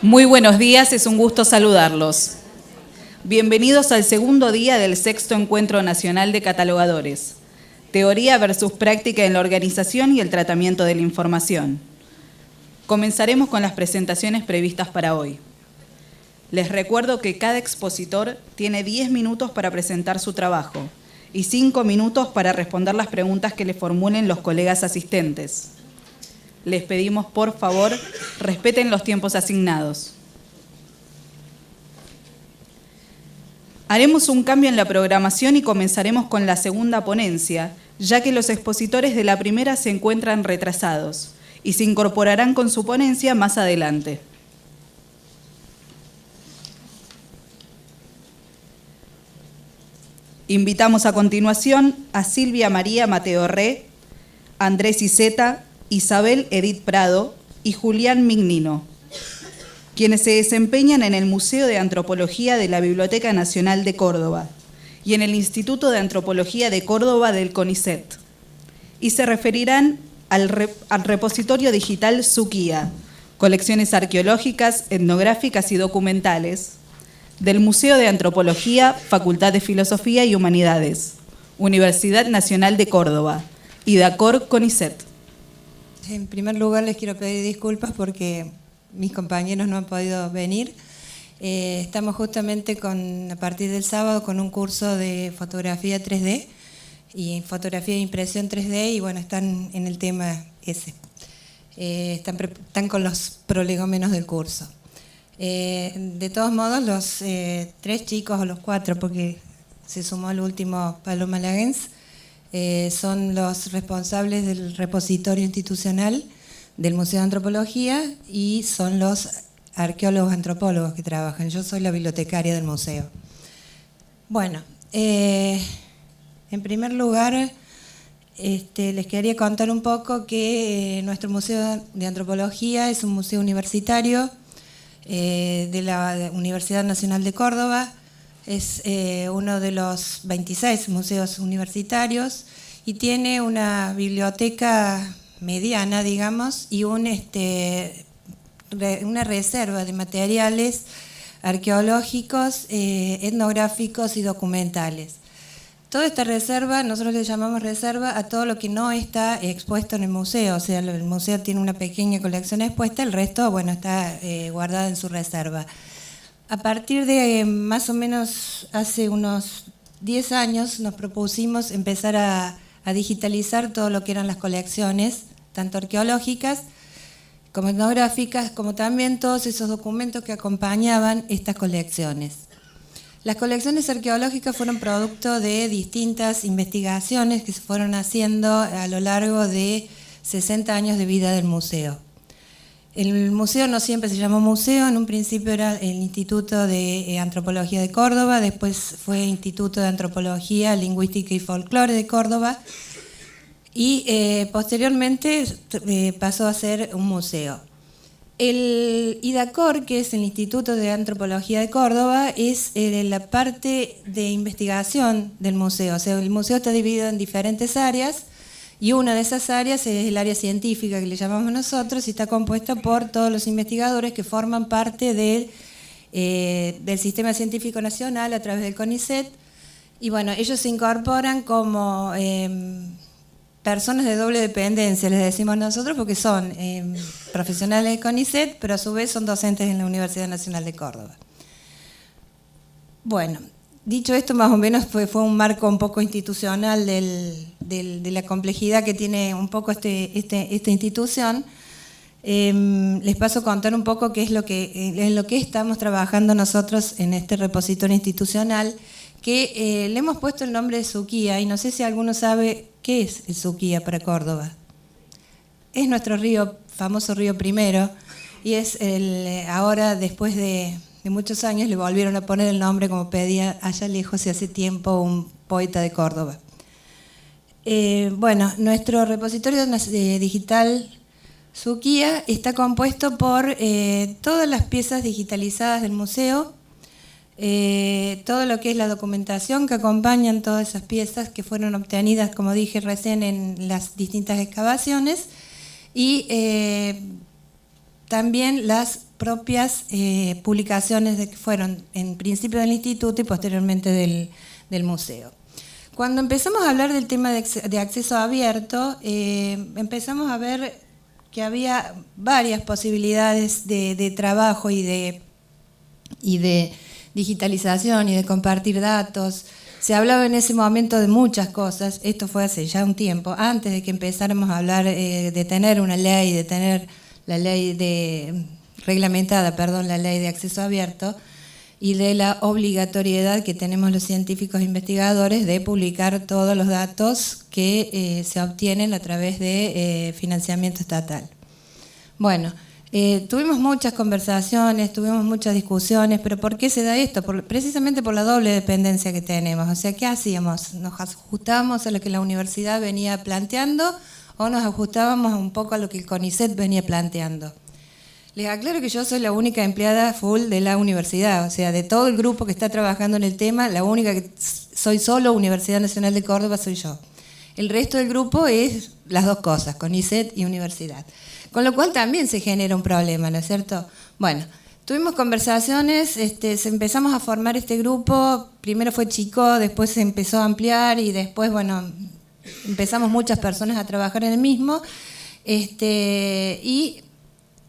Muy buenos días, es un gusto saludarlos. Bienvenidos al segundo día del sexto Encuentro Nacional de Catalogadores. Teoría versus práctica en la organización y el tratamiento de la información. Comenzaremos con las presentaciones previstas para hoy. Les recuerdo que cada expositor tiene 10 minutos para presentar su trabajo y 5 minutos para responder las preguntas que le formulen los colegas asistentes. Les pedimos, por favor, respeten los tiempos asignados. Haremos un cambio en la programación y comenzaremos con la segunda ponencia, ya que los expositores de la primera se encuentran retrasados y se incorporarán con su ponencia más adelante. Invitamos a continuación a Silvia María Mateo Re, Andrés Iceta, Isabel Edith Prado y Julián Mignino, quienes se desempeñan en el Museo de Antropología de la Biblioteca Nacional de Córdoba y en el Instituto de Antropología de Córdoba del CONICET, y se referirán al repositorio digital Suquía, colecciones arqueológicas, etnográficas y documentales, del Museo de Antropología, Facultad de Filosofía y Humanidades, Universidad Nacional de Córdoba y DACOR CONICET. En primer lugar les quiero pedir disculpas porque mis compañeros no han podido venir. Estamos justamente a partir del sábado con un curso de fotografía 3D y fotografía de impresión 3D y bueno, están en el tema ese. Están con los prolegómenos del curso. De todos modos, los 3 chicos o los 4, porque se sumó el último Paloma Lagens, son los responsables del repositorio institucional del Museo de Antropología y son los arqueólogos antropólogos que trabajan. Yo soy la bibliotecaria del museo. Bueno, en primer lugar les quería contar un poco que nuestro Museo de Antropología es un museo universitario de la Universidad Nacional de Córdoba. Es uno de los 26 museos universitarios y tiene una biblioteca mediana, digamos, y una reserva de materiales arqueológicos, etnográficos y documentales. Toda esta reserva, nosotros le llamamos reserva a todo lo que no está expuesto en el museo, o sea, el museo tiene una pequeña colección expuesta, el resto, bueno, está guardado en su reserva. A partir de más o menos hace unos 10 años nos propusimos empezar a digitalizar todo lo que eran las colecciones, tanto arqueológicas como etnográficas, como también todos esos documentos que acompañaban estas colecciones. Las colecciones arqueológicas fueron producto de distintas investigaciones que se fueron haciendo a lo largo de 60 años de vida del museo. El museo no siempre se llamó museo, en un principio era el Instituto de Antropología de Córdoba, después fue Instituto de Antropología, Lingüística y Folclore de Córdoba y posteriormente pasó a ser un museo. El IDACOR, que es el Instituto de Antropología de Córdoba, es la parte de investigación del museo, o sea, el museo está dividido en diferentes áreas. Y una de esas áreas es el área científica que le llamamos nosotros y está compuesta por todos los investigadores que forman parte del Sistema Científico Nacional a través del CONICET. Y bueno, ellos se incorporan como personas de doble dependencia, les decimos nosotros, porque son profesionales del CONICET, pero a su vez son docentes en la Universidad Nacional de Córdoba. Bueno. Dicho esto, más o menos fue un marco un poco institucional de la complejidad que tiene un poco esta institución. Les paso a contar un poco qué es en lo que estamos trabajando nosotros en este repositorio institucional, que le hemos puesto el nombre de Suquía, y no sé si alguno sabe qué es el Suquía para Córdoba. Es nuestro río, famoso río Primero, y es ahora, después de muchos años, le volvieron a poner el nombre como pedía allá lejos y hace tiempo un poeta de Córdoba. Bueno, nuestro repositorio digital Suquía está compuesto por todas las piezas digitalizadas del museo, todo lo que es la documentación que acompañan todas esas piezas que fueron obtenidas, como dije recién, en las distintas excavaciones, y también las propias publicaciones que fueron en principio del instituto y posteriormente del museo. Cuando empezamos a hablar del tema de acceso abierto, empezamos a ver que había varias posibilidades de trabajo y de digitalización y de compartir datos. Se hablaba en ese momento de muchas cosas, esto fue hace ya un tiempo, antes de que empezáramos a hablar de tener una ley, de tener la ley reglamentada, la ley de acceso abierto, y de la obligatoriedad que tenemos los científicos investigadores de publicar todos los datos que se obtienen a través de financiamiento estatal. Bueno, tuvimos muchas conversaciones, tuvimos muchas discusiones, pero ¿por qué se da esto? Precisamente por la doble dependencia que tenemos. O sea, ¿qué hacíamos? ¿Nos ajustábamos a lo que la universidad venía planteando o nos ajustábamos un poco a lo que el CONICET venía planteando? Les aclaro que yo soy la única empleada full de la universidad, o sea, de todo el grupo que está trabajando en el tema, la única que soy solo Universidad Nacional de Córdoba soy yo. El resto del grupo es las dos cosas, CONICET y universidad. Con lo cual también se genera un problema, ¿no es cierto? Bueno, tuvimos conversaciones, empezamos a formar este grupo, primero fue chico, después se empezó a ampliar y después, bueno, empezamos muchas personas a trabajar en el mismo, y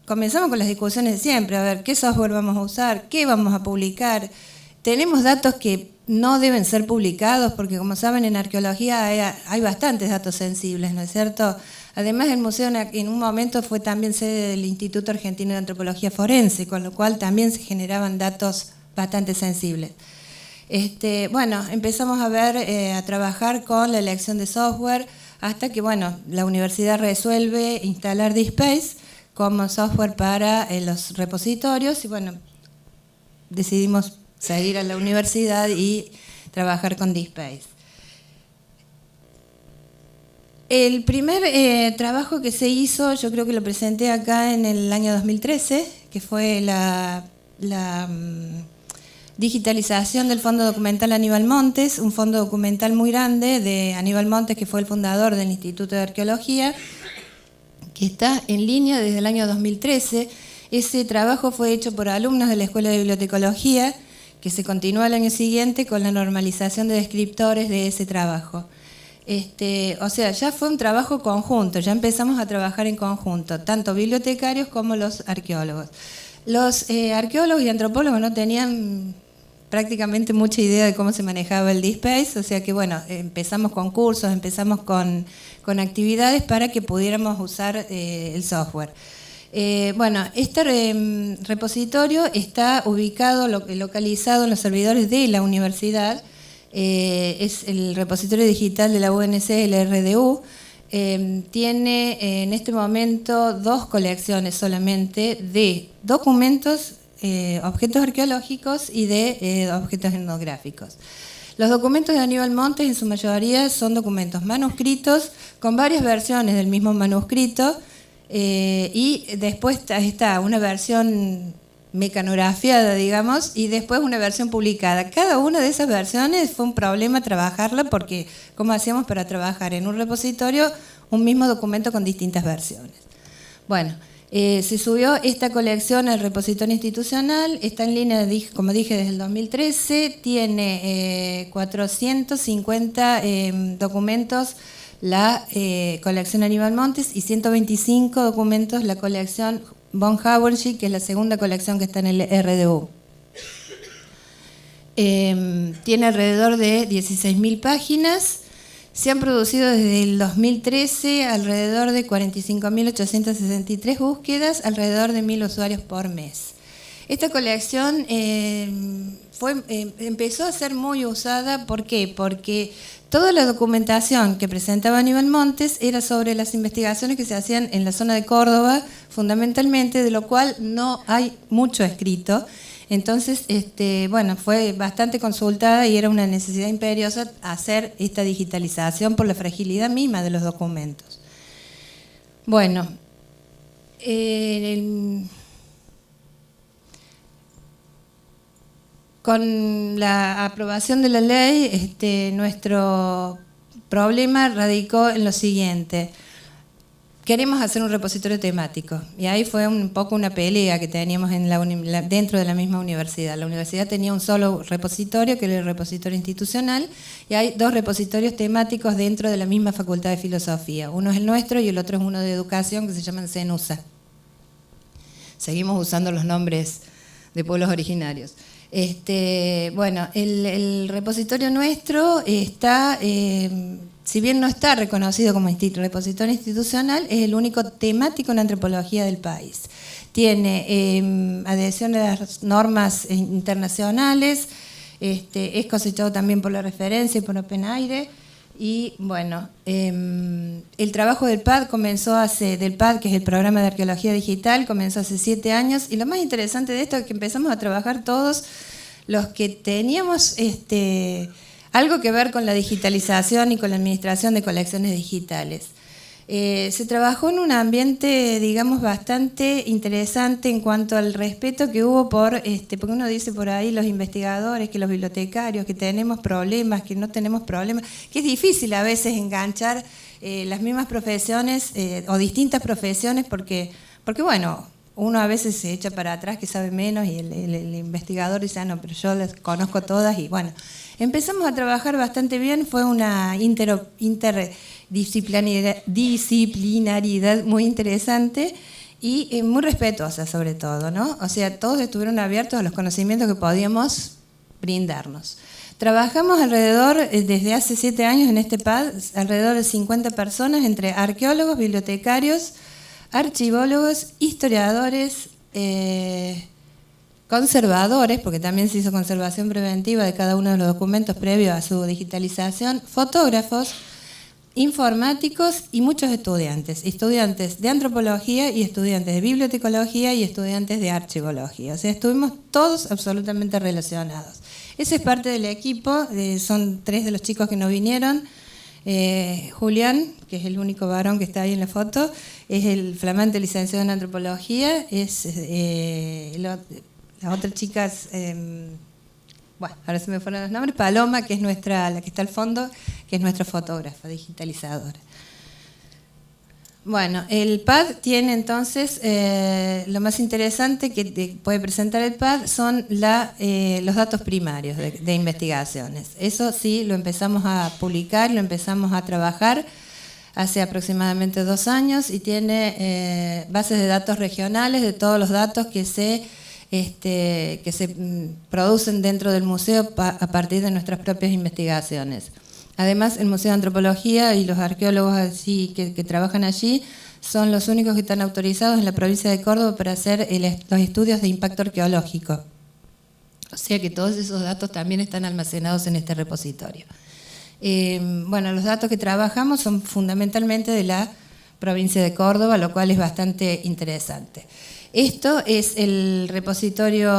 comenzamos con las discusiones de siempre, a ver qué software vamos a usar, qué vamos a publicar. Tenemos datos que no deben ser publicados porque, como saben, en arqueología hay bastantes datos sensibles, ¿no es cierto? Además, el museo en un momento fue también sede del Instituto Argentino de Antropología Forense, con lo cual también se generaban datos bastante sensibles. Bueno, empezamos a ver, a trabajar con la elección de software hasta que, bueno, la universidad resuelve instalar DSpace como software para los repositorios y, bueno, decidimos seguir a la universidad y trabajar con DSpace. El primer trabajo que se hizo, yo creo que lo presenté acá en el año 2013, que fue la digitalización del Fondo Documental Aníbal Montes, un fondo documental muy grande de Aníbal Montes, que fue el fundador del Instituto de Arqueología, que está en línea desde el año 2013. Ese trabajo fue hecho por alumnos de la Escuela de Bibliotecología, que se continúa el año siguiente con la normalización de descriptores de ese trabajo. O sea, ya fue un trabajo conjunto, ya empezamos a trabajar en conjunto, tanto bibliotecarios como los arqueólogos. Los arqueólogos y antropólogos no tenían prácticamente mucha idea de cómo se manejaba el DSpace, o sea que, bueno, empezamos con cursos, empezamos con actividades para que pudiéramos usar el software. Bueno, este repositorio está ubicado, localizado en los servidores de la universidad. Es el repositorio digital de la UNC, el RDU. Tiene en este momento 2 colecciones solamente de documentos, objetos arqueológicos y de objetos etnográficos. Los documentos de Aníbal Montes en su mayoría son documentos manuscritos con varias versiones del mismo manuscrito, y después está una versión mecanografiada, digamos, y después una versión publicada. Cada una de esas versiones fue un problema trabajarla porque ¿cómo hacíamos para trabajar en un repositorio un mismo documento con distintas versiones? Bueno, se subió esta colección al repositorio institucional, está en línea, como dije, desde el 2013, tiene 450 documentos la colección Aníbal Montes y 125 documentos la colección von Hauerschig, que es la segunda colección que está en el RDU. Tiene alrededor de 16.000 páginas. Se han producido desde el 2013 alrededor de 45.863 búsquedas, alrededor de 1.000 usuarios por mes. Esta colección empezó a ser muy usada, ¿por qué? Porque toda la documentación que presentaba Aníbal Montes era sobre las investigaciones que se hacían en la zona de Córdoba, fundamentalmente, de lo cual no hay mucho escrito. Entonces, bueno, fue bastante consultada y era una necesidad imperiosa hacer esta digitalización por la fragilidad misma de los documentos. Bueno, con la aprobación de la ley, nuestro problema radicó en lo siguiente. queremos hacer un repositorio temático. Y ahí fue un poco una pelea que teníamos dentro de la misma universidad. La universidad tenía un solo repositorio, que era el repositorio institucional, y hay 2 repositorios temáticos dentro de la misma Facultad de Filosofía. Uno es el nuestro y el otro es uno de educación que se llama CENUSA. Seguimos usando los nombres de pueblos originarios. Bueno, el repositorio nuestro está, si bien no está reconocido como repositorio institucional, es el único temático en antropología del país. Tiene adhesión a las normas internacionales, es cosechado también por la referencia y por OpenAIRE. Y bueno, el trabajo del PAD del PAD, que es el programa de arqueología digital, comenzó hace 7 años, y lo más interesante de esto es que empezamos a trabajar todos los que teníamos algo que ver con la digitalización y con la administración de colecciones digitales. Se trabajó en un ambiente, digamos, bastante interesante en cuanto al respeto que hubo porque uno dice por ahí los investigadores, que los bibliotecarios, que tenemos problemas, que no tenemos problemas, que es difícil a veces enganchar las mismas profesiones o distintas profesiones porque bueno, uno a veces se echa para atrás que sabe menos y el investigador dice, no, pero yo las conozco todas, y bueno, empezamos a trabajar bastante bien, fue una interdisciplinaridad muy interesante y muy respetuosa sobre todo, ¿no? O sea, todos estuvieron abiertos a los conocimientos que podíamos brindarnos. Trabajamos desde hace 7 años en este PAD, alrededor de 50 personas, entre arqueólogos, bibliotecarios, archivólogos, historiadores, conservadores, porque también se hizo conservación preventiva de cada uno de los documentos previo a su digitalización, fotógrafos, informáticos y muchos estudiantes de antropología y estudiantes de bibliotecología y estudiantes de archivología. O sea, estuvimos todos absolutamente relacionados. Ese es parte del equipo, son 3 de los chicos que no vinieron. Julián, que es el único varón que está ahí en la foto, es el flamante licenciado en antropología, la otra chica bueno, ahora se me fueron los nombres, Paloma, que es la que está al fondo, que es nuestra fotógrafa digitalizadora. Bueno, el PAD tiene entonces, lo más interesante que puede presentar el PAD son los datos primarios de investigaciones. Eso sí, lo empezamos a publicar, lo empezamos a trabajar hace aproximadamente 2 años y tiene bases de datos regionales de todos los datos que se producen dentro del museo a partir de nuestras propias investigaciones. Además, el Museo de Antropología y los arqueólogos así que trabajan allí son los únicos que están autorizados en la provincia de Córdoba para hacer los estudios de impacto arqueológico. O sea que todos esos datos también están almacenados en este repositorio. Bueno, los datos que trabajamos son fundamentalmente de la provincia de Córdoba, lo cual es bastante interesante. Esto es el repositorio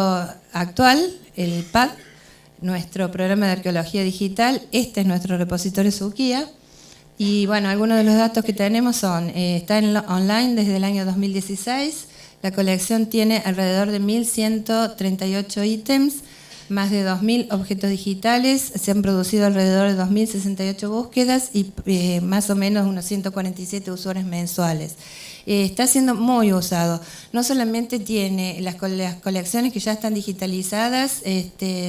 actual, el PAD, nuestro programa de arqueología digital. Este es nuestro repositorio Suquía. Y bueno, algunos de los datos que tenemos son, está online desde el año 2016, la colección tiene alrededor de 1.138 ítems, más de 2.000 objetos digitales, se han producido alrededor de 2.068 búsquedas y más o menos unos 147 usuarios mensuales. Está siendo muy usado. No solamente tiene las colecciones que ya están digitalizadas,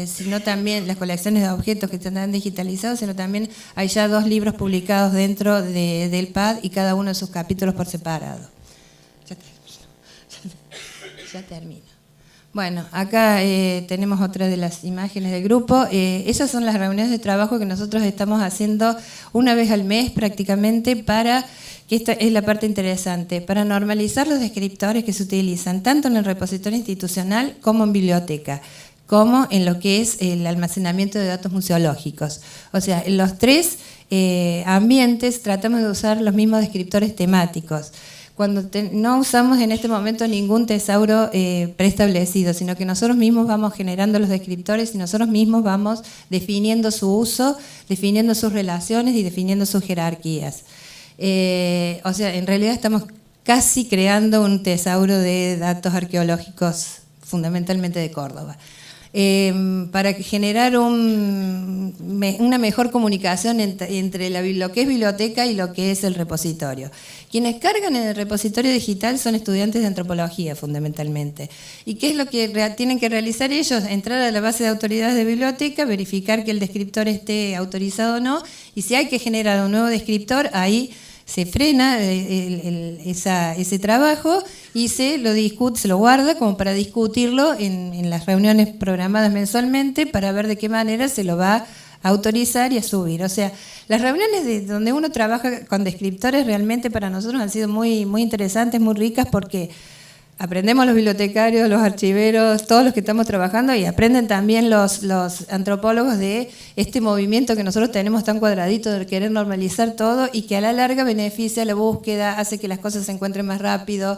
sino también las colecciones de objetos que están digitalizados, sino también hay ya 2 libros publicados dentro del PAD y cada uno de sus capítulos por separado. Ya termino. Bueno, acá tenemos otra de las imágenes del grupo. Esas son las reuniones de trabajo que nosotros estamos haciendo una vez al mes prácticamente para, que esta es la parte interesante, para normalizar los descriptores que se utilizan tanto en el repositorio institucional como en biblioteca, como en lo que es el almacenamiento de datos museológicos. O sea, en los 3 ambientes tratamos de usar los mismos descriptores temáticos. Cuando no usamos en este momento ningún tesauro preestablecido, sino que nosotros mismos vamos generando los descriptores y nosotros mismos vamos definiendo su uso, definiendo sus relaciones y definiendo sus jerarquías. O sea, en realidad estamos casi creando un tesauro de datos arqueológicos fundamentalmente de Córdoba. para generar una mejor comunicación entre lo que es biblioteca y lo que es el repositorio. Quienes cargan en el repositorio digital son estudiantes de antropología, fundamentalmente. ¿Y qué es lo que tienen que realizar ellos? Entrar a la base de autoridades de biblioteca, verificar que el descriptor esté autorizado o no, y si hay que generar un nuevo descriptor, ahí se frena ese trabajo y se lo discute, se lo guarda como para discutirlo en las reuniones programadas mensualmente para ver de qué manera se lo va a autorizar y a subir. O sea, las reuniones donde uno trabaja con descriptores realmente para nosotros han sido muy, muy interesantes, muy ricas, porque aprendemos los bibliotecarios, los archiveros, todos los que estamos trabajando, y aprenden también los antropólogos de este movimiento que nosotros tenemos tan cuadradito de querer normalizar todo y que a la larga beneficia la búsqueda, hace que las cosas se encuentren más rápido.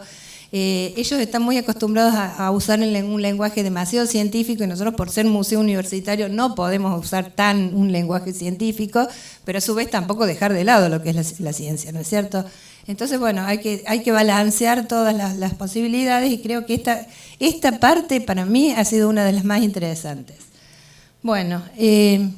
Ellos están muy acostumbrados a usar un lenguaje demasiado científico, y nosotros, por ser museo universitario, no podemos usar un lenguaje científico, pero a su vez tampoco dejar de lado lo que es la ciencia, ¿no es cierto? Entonces, bueno, hay que balancear todas las posibilidades, y creo que esta parte para mí ha sido una de las más interesantes. Bueno, me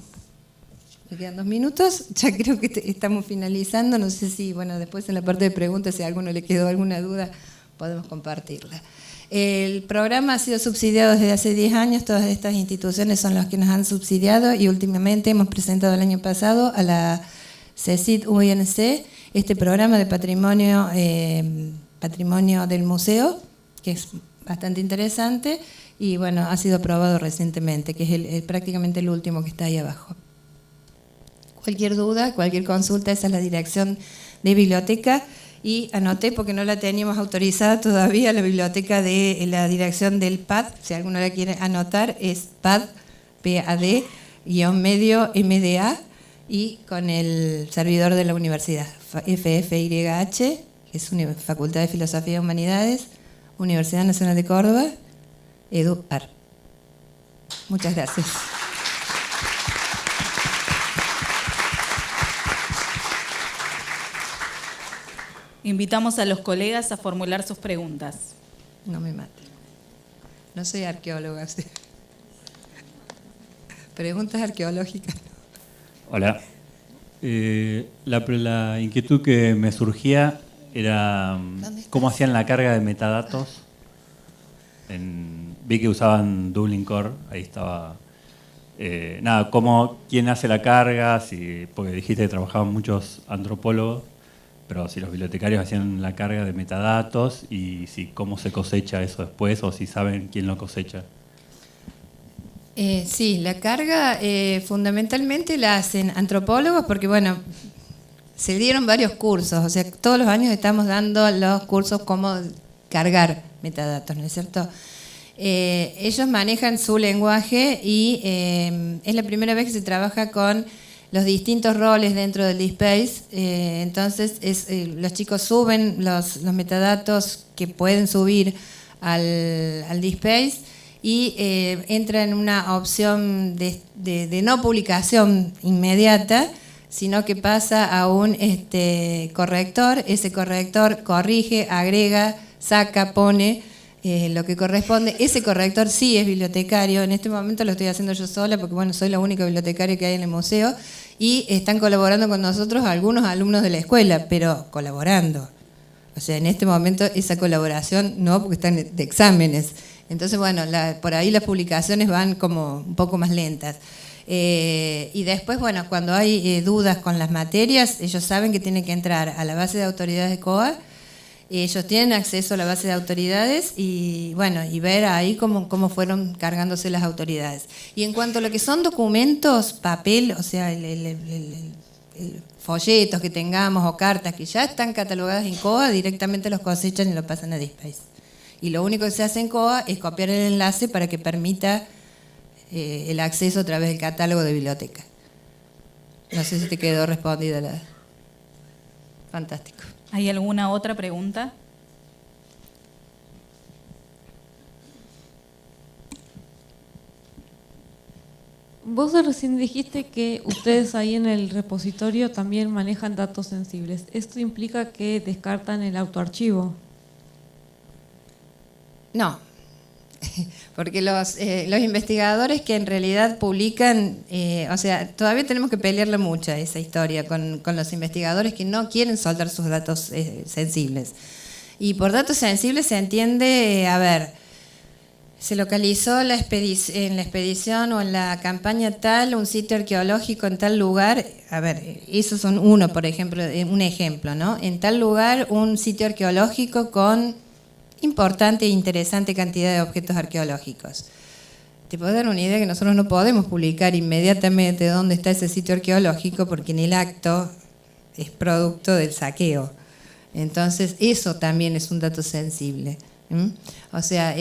quedan 2 minutos, ya creo que estamos finalizando. No sé si, bueno, después en la parte de preguntas, si a alguno le quedó alguna duda, podemos compartirla. El programa ha sido subsidiado desde hace 10 años, todas estas instituciones son las que nos han subsidiado, y últimamente hemos presentado el año pasado a la CECIT UNC este programa de patrimonio del museo, que es bastante interesante, y bueno, ha sido aprobado recientemente, que es prácticamente el último que está ahí abajo. Cualquier duda, cualquier consulta, esa es la dirección de biblioteca, y anoté porque no la teníamos autorizada todavía, la biblioteca de la dirección del PAD, si alguno la quiere anotar, es PAD, PAD-medio MDA, y con el servidor de la universidad, FFYH, que es Facultad de Filosofía y Humanidades, Universidad Nacional de Córdoba, EduAR. Muchas gracias. Invitamos a los colegas a formular sus preguntas. No me mate. No soy arqueóloga. ¿Sí? Preguntas arqueológicas. Hola. La inquietud que me surgía era cómo hacían la carga de metadatos. Vi que usaban Dublin Core, ahí estaba. ¿Quién hace la carga? Porque dijiste que trabajaban muchos antropólogos, pero si los bibliotecarios hacían la carga de metadatos, y cómo se cosecha eso después, o si saben quién lo cosecha. Sí, la carga fundamentalmente la hacen antropólogos, porque bueno, se dieron varios cursos, o sea, todos los años estamos dando los cursos cómo cargar metadatos, ¿no es cierto? Ellos manejan su lenguaje, y es la primera vez que se trabaja con los distintos roles dentro del DSpace. Entonces los chicos suben los metadatos que pueden subir al DSpace, y entra en una opción de no publicación inmediata, sino que pasa a un corrector. Ese corrector corrige, agrega, saca, pone lo que corresponde. Ese corrector sí es bibliotecario. En este momento lo estoy haciendo yo sola, porque bueno, soy la única bibliotecaria que hay en el museo, y están colaborando con nosotros algunos alumnos de la escuela, pero colaborando. O sea, en este momento esa colaboración no, porque están de exámenes. Entonces, bueno, por ahí las publicaciones van como un poco más lentas. Y después, bueno, cuando hay dudas con las materias, ellos saben que tienen que entrar a la base de autoridades de COA. Ellos tienen acceso a la base de autoridades, y bueno, y ver ahí cómo fueron cargándose las autoridades. Y en cuanto a lo que son documentos, papel, o sea, el folletos que tengamos o cartas que ya están catalogadas en COA, directamente los cosechan y los pasan a DSpace. Y lo único que se hace en COA es copiar el enlace para que permita el acceso a través del catálogo de biblioteca. No sé si te quedó respondida la... Fantástico. ¿Hay alguna otra pregunta? Vos recién dijiste que ustedes ahí en el repositorio también manejan datos sensibles. ¿Esto implica que descartan el autoarchivo? No. porque los investigadores que en realidad publican, o sea, todavía tenemos que pelearle mucho a esa historia con los investigadores que no quieren soltar sus datos sensibles. Y por datos sensibles se entiende, a ver, se localizó en la expedición o en la campaña tal un sitio arqueológico en tal lugar, a ver, esos son por ejemplo, un ejemplo, ¿no? En tal lugar un sitio arqueológico con importante e interesante cantidad de objetos arqueológicos. Te puedo dar una idea que nosotros no podemos publicar inmediatamente dónde está ese sitio arqueológico porque en el acto es producto del saqueo. Entonces, eso también es un dato sensible. O sea,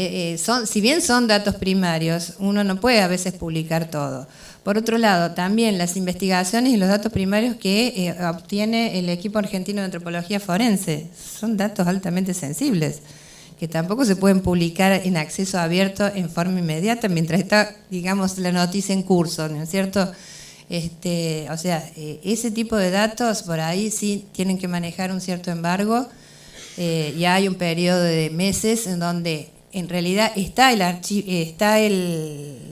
si bien son datos primarios, uno no puede a veces publicar todo. Por otro lado, también las investigaciones y los datos primarios que obtiene el equipo argentino de antropología forense son datos altamente sensibles, que tampoco se pueden publicar en acceso abierto en forma inmediata mientras está, digamos, la noticia en curso, ¿no es cierto? O sea, ese tipo de datos por ahí sí tienen que manejar un cierto embargo. Ya hay un periodo de meses en donde en realidad está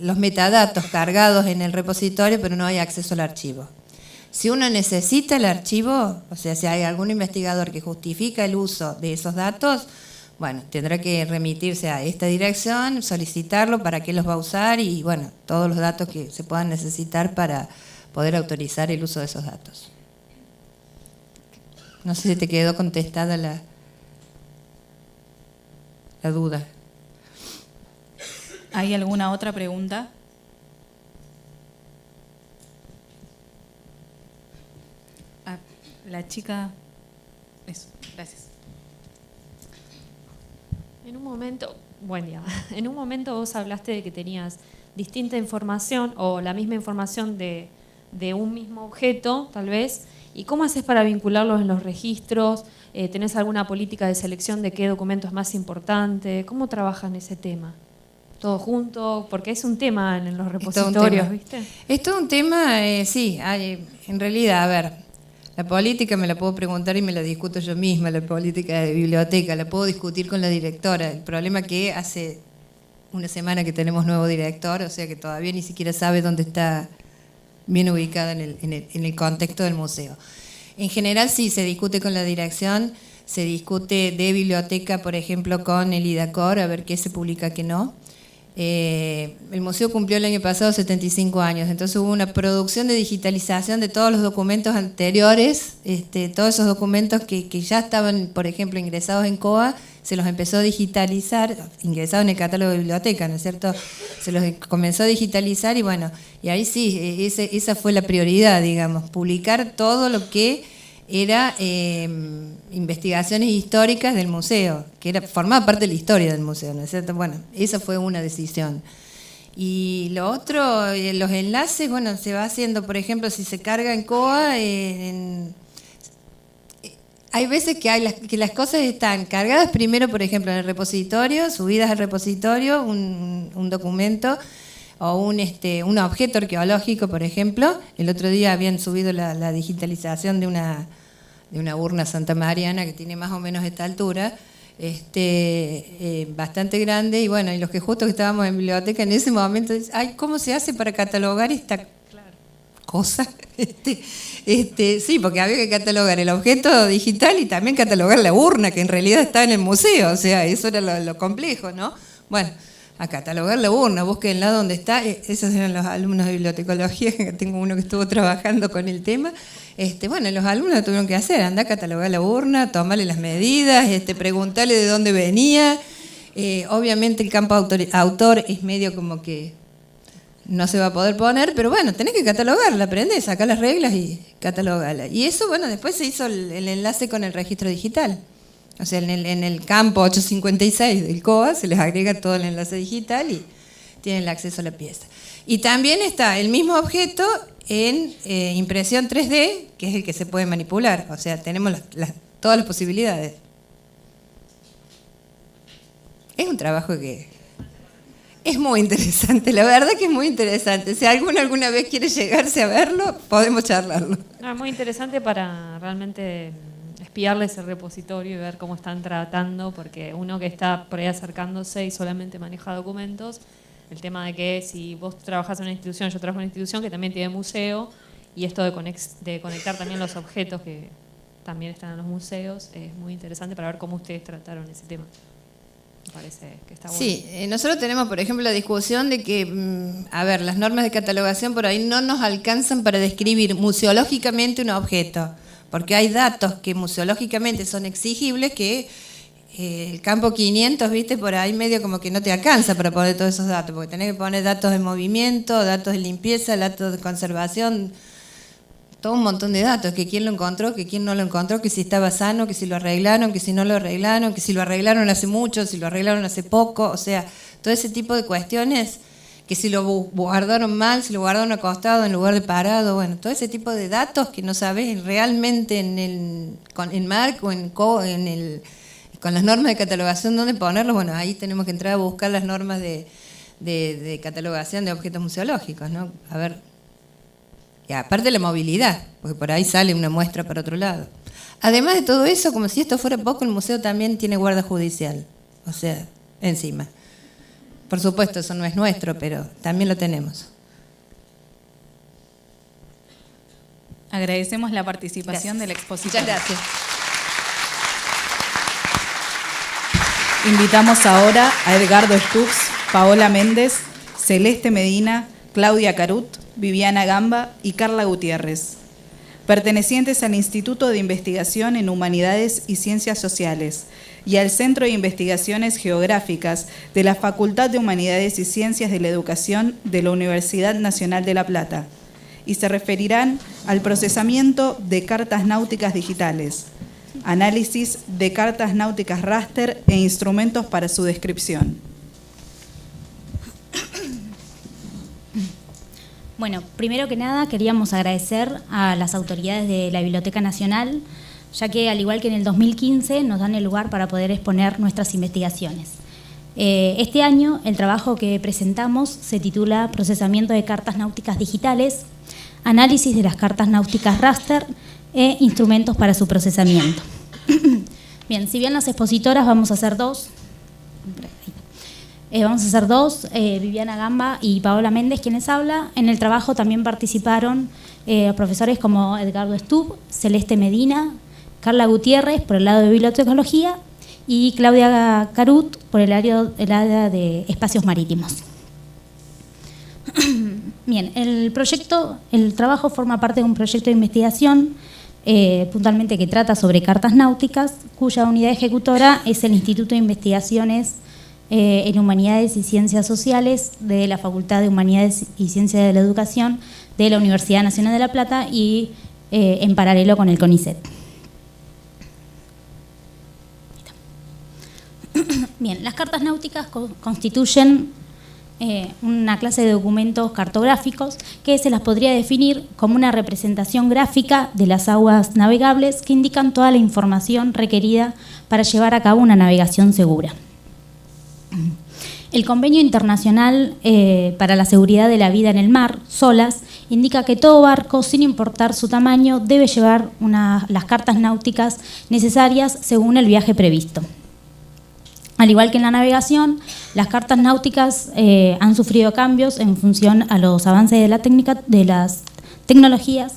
los metadatos cargados en el repositorio, pero no hay acceso al archivo. Si uno necesita el archivo, o sea, si hay algún investigador que justifica el uso de esos datos, bueno, tendrá que remitirse a esta dirección, solicitarlo, para qué los va a usar y, bueno, todos los datos que se puedan necesitar para poder autorizar el uso de esos datos. No sé si te quedó contestada la duda. ¿Hay alguna otra pregunta? La chica... Eso, gracias. En un momento, buen día, en un momento vos hablaste de que tenías distinta información o la misma información de un mismo objeto, tal vez, y cómo haces para vincularlos en los registros. ¿Tenés alguna política de selección de qué documento es más importante? ¿Cómo trabajan ese tema? ¿Todo junto? Porque es un tema en los repositorios, ¿viste? Es todo un tema, sí. En realidad, a ver, la política me la puedo preguntar y me la discuto yo misma, la política de biblioteca, la puedo discutir con la directora. El problema es que hace una semana que tenemos nuevo director, o sea que todavía ni siquiera sabe dónde está bien ubicada en el contexto del museo. En general sí, se discute con la dirección, se discute de biblioteca, por ejemplo, con el IDACOR, a ver qué se publica, qué no. El museo cumplió el año pasado 75 años, entonces hubo una producción de digitalización de todos los documentos anteriores, todos esos documentos que ya estaban, por ejemplo, ingresados en COA, se los empezó a digitalizar, ingresados en el catálogo de biblioteca, ¿no es cierto? Se los comenzó a digitalizar y bueno, y ahí sí, esa fue la prioridad, digamos, publicar todo lo que era investigaciones históricas del museo, que formaba parte de la historia del museo, ¿no es cierto? Bueno, esa fue una decisión. Y lo otro, los enlaces, bueno, se va haciendo, por ejemplo, si se carga en COA, hay veces que las cosas están cargadas primero, por ejemplo, en el repositorio, subidas al repositorio, un documento o un objeto arqueológico, por ejemplo. El otro día habían subido la digitalización de una urna santamariana que tiene más o menos esta altura, bastante grande, y bueno, y los que justo que estábamos en biblioteca en ese momento dicen, ay, ¿cómo se hace para catalogar esta cosa? Sí, porque había que catalogar el objeto digital y también catalogar la urna, que en realidad está en el museo, o sea, eso era lo complejo, ¿no? Bueno, a catalogar la urna, búsquenla donde está. Esos eran los alumnos de bibliotecología, que tengo uno que estuvo trabajando con el tema. Bueno, los alumnos lo tuvieron que hacer, andar a catalogar la urna, tomarle las medidas, preguntarle de dónde venía. Obviamente el campo autor es medio como que no se va a poder poner, pero bueno, tenés que catalogarla, aprendés, sacar las reglas y catalogarla. Y eso, bueno, después se hizo el enlace con el registro digital. O sea, en el campo 856 del COA se les agrega todo el enlace digital y tienen el acceso a la pieza. Y también está el mismo objeto en impresión 3D, que es el que se puede manipular. O sea, tenemos todas las posibilidades. Es un trabajo que es muy interesante, la verdad que es muy interesante. Si alguna vez quiere llegarse a verlo, podemos charlarlo. Es muy interesante para realmente espiarles el repositorio y ver cómo están tratando, porque uno que está por ahí acercándose y solamente maneja documentos, el tema de que si vos trabajás en una institución, yo trabajo en una institución que también tiene museo, y esto de conectar también los objetos que también están en los museos, es muy interesante para ver cómo ustedes trataron ese tema. Me parece que está bueno. Sí, nosotros tenemos, por ejemplo, la discusión de que, a ver, las normas de catalogación por ahí no nos alcanzan para describir museológicamente un objeto, porque hay datos que museológicamente son exigibles que el campo 500, viste, por ahí medio como que no te alcanza para poner todos esos datos, porque tenés que poner datos de movimiento, datos de limpieza, datos de conservación, todo un montón de datos, que quién lo encontró, que quién no lo encontró, que si estaba sano, que si lo arreglaron, que si no lo arreglaron, que si lo arreglaron hace mucho, si lo arreglaron hace poco, o sea, todo ese tipo de cuestiones, que si lo guardaron mal, si lo guardaron acostado en lugar de parado, bueno, todo ese tipo de datos que no sabes realmente en MARC o con las normas de catalogación dónde ponerlos, bueno, ahí tenemos que entrar a buscar las normas de catalogación de objetos museológicos, ¿no? A ver, y aparte de la movilidad, porque por ahí sale una muestra para otro lado. Además de todo eso, como si esto fuera poco, el museo también tiene guarda judicial, o sea, encima. Por supuesto, eso no es nuestro, pero también lo tenemos. Agradecemos la participación del expositor. Muchas gracias. Invitamos ahora a Edgardo Stubbs, Paola Méndez, Celeste Medina, Claudia Carut, Viviana Gamba y Carla Gutiérrez, pertenecientes al Instituto de Investigación en Humanidades y Ciencias Sociales y al Centro de Investigaciones Geográficas de la Facultad de Humanidades y Ciencias de la Educación de la Universidad Nacional de La Plata, y se referirán al procesamiento de cartas náuticas digitales, análisis de cartas náuticas raster e instrumentos para su descripción. Bueno, primero que nada queríamos agradecer a las autoridades de la Biblioteca Nacional, ya que al igual que en el 2015 nos dan el lugar para poder exponer nuestras investigaciones. Este año el trabajo que presentamos se titula Procesamiento de cartas náuticas digitales, análisis de las cartas náuticas raster e instrumentos para su procesamiento. Bien, si bien las expositoras vamos a hacer dos, Viviana Gamba y Paola Méndez, quienes habla. En el trabajo también participaron profesores como Edgardo Stubb, Celeste Medina, Carla Gutiérrez por el lado de bibliotecología y Claudia Carut por el área de espacios marítimos. Bien, el trabajo forma parte de un proyecto de investigación puntualmente que trata sobre cartas náuticas, cuya unidad ejecutora es el Instituto de Investigaciones en Humanidades y Ciencias Sociales de la Facultad de Humanidades y Ciencias de la Educación de la Universidad Nacional de La Plata y en paralelo con el CONICET. Bien, las cartas náuticas constituyen una clase de documentos cartográficos que se las podría definir como una representación gráfica de las aguas navegables que indican toda la información requerida para llevar a cabo una navegación segura. El Convenio Internacional para la Seguridad de la Vida en el Mar, SOLAS, indica que todo barco, sin importar su tamaño, debe llevar las cartas náuticas necesarias según el viaje previsto. Al igual que en la navegación, las cartas náuticas han sufrido cambios en función a los avances de las tecnologías.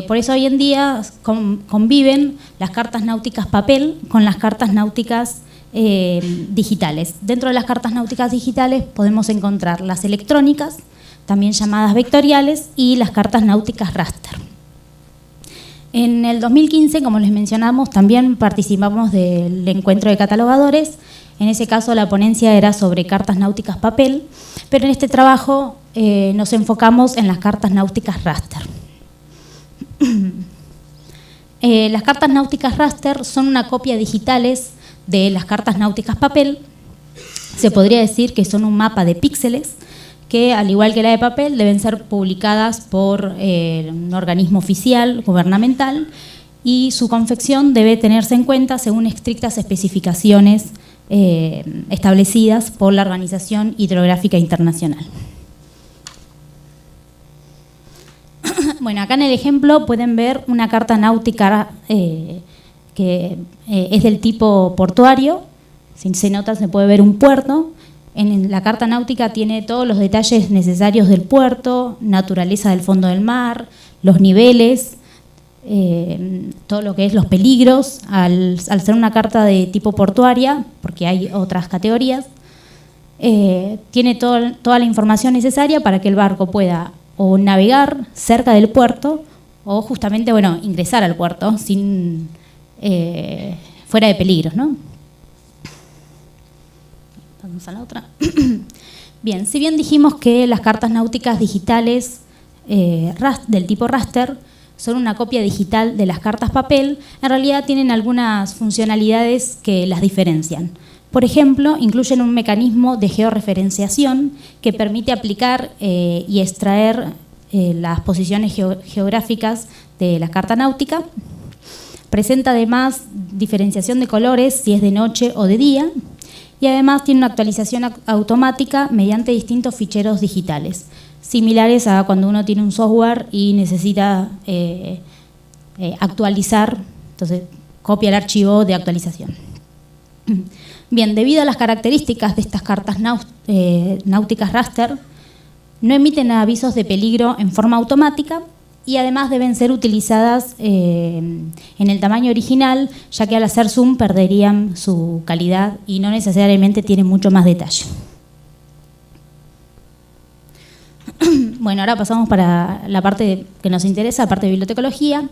Por eso hoy en día conviven las cartas náuticas papel con las cartas náuticas digitales. Dentro de las cartas náuticas digitales podemos encontrar las electrónicas, también llamadas vectoriales, y las cartas náuticas raster. En el 2015, como les mencionamos, también participamos del encuentro de catalogadores. En ese caso la ponencia era sobre cartas náuticas papel, pero en este trabajo nos enfocamos en las cartas náuticas raster. Las cartas náuticas raster son una copia digitales de las cartas náuticas papel. Se podría decir que son un mapa de píxeles que, al igual que la de papel, deben ser publicadas por un organismo oficial, gubernamental, y su confección debe tenerse en cuenta según estrictas especificaciones establecidas por la Organización Hidrográfica Internacional. Bueno, acá en el ejemplo pueden ver una carta náutica que es del tipo portuario. Si se nota, se puede ver un puerto. En la carta náutica tiene todos los detalles necesarios del puerto, naturaleza del fondo del mar, los niveles, todo lo que es los peligros. Al ser una carta de tipo portuaria, porque hay otras categorías, tiene toda la información necesaria para que el barco pueda o navegar cerca del puerto o justamente, ingresar al puerto sin fuera de peligros, ¿no? Vamos a la otra. Bien, si bien dijimos que las cartas náuticas digitales del tipo raster son una copia digital de las cartas papel, en realidad tienen algunas funcionalidades que las diferencian. Por ejemplo, incluyen un mecanismo de georreferenciación que permite aplicar y extraer las posiciones geográficas de la carta náutica. Presenta además diferenciación de colores si es de noche o de día. Y además tiene una actualización automática mediante distintos ficheros digitales, similares a cuando uno tiene un software y necesita actualizar, entonces copia el archivo de actualización. Bien, debido a las características de estas cartas náuticas raster, no emiten avisos de peligro en forma automática y además deben ser utilizadas en el tamaño original, ya que al hacer zoom perderían su calidad y no necesariamente tienen mucho más detalle. Bueno, ahora pasamos para la parte que nos interesa, la parte de bibliotecología.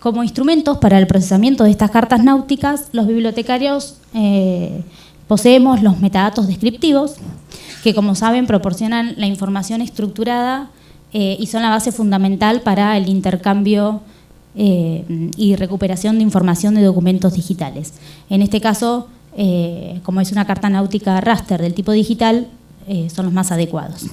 Como instrumentos para el procesamiento de estas cartas náuticas, los bibliotecarios poseemos los metadatos descriptivos, que como saben proporcionan la información estructurada y son la base fundamental para el intercambio y recuperación de información de documentos digitales. En este caso, como es una carta náutica raster del tipo digital, son los más adecuados.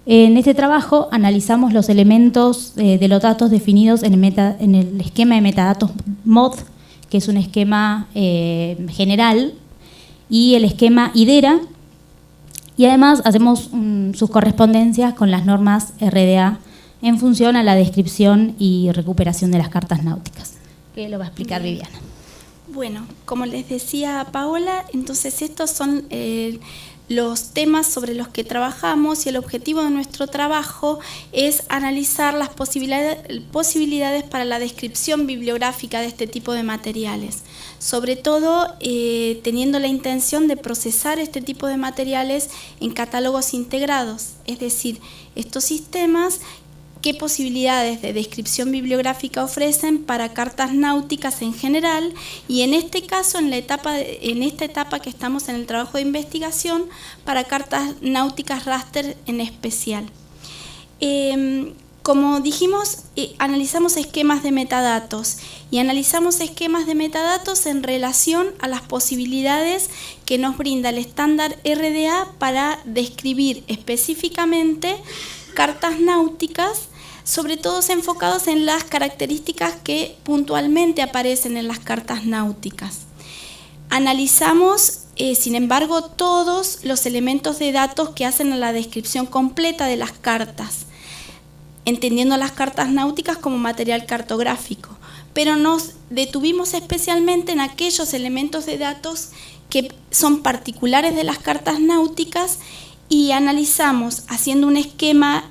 En este trabajo analizamos los elementos de los datos definidos en el esquema de metadatos MOD, que es un esquema general, y el esquema IDERA, y además hacemos sus correspondencias con las normas RDA en función a la descripción y recuperación de las cartas náuticas, que lo va a explicar Viviana. Bueno, como les decía Paola, entonces estos son los temas sobre los que trabajamos y el objetivo de nuestro trabajo es analizar las posibilidades para la descripción bibliográfica de este tipo de materiales, sobre todo teniendo la intención de procesar este tipo de materiales en catálogos integrados, es decir, estos sistemas qué posibilidades de descripción bibliográfica ofrecen para cartas náuticas en general y en este caso, en esta etapa que estamos en el trabajo de investigación, para cartas náuticas raster en especial. Como dijimos, analizamos esquemas de metadatos y analizamos esquemas de metadatos en relación a las posibilidades que nos brinda el estándar RDA para describir específicamente cartas náuticas, sobre todo enfocados en las características que puntualmente aparecen en las cartas náuticas. Analizamos, sin embargo, todos los elementos de datos que hacen a la descripción completa de las cartas, entendiendo las cartas náuticas como material cartográfico, pero nos detuvimos especialmente en aquellos elementos de datos que son particulares de las cartas náuticas y analizamos haciendo un esquema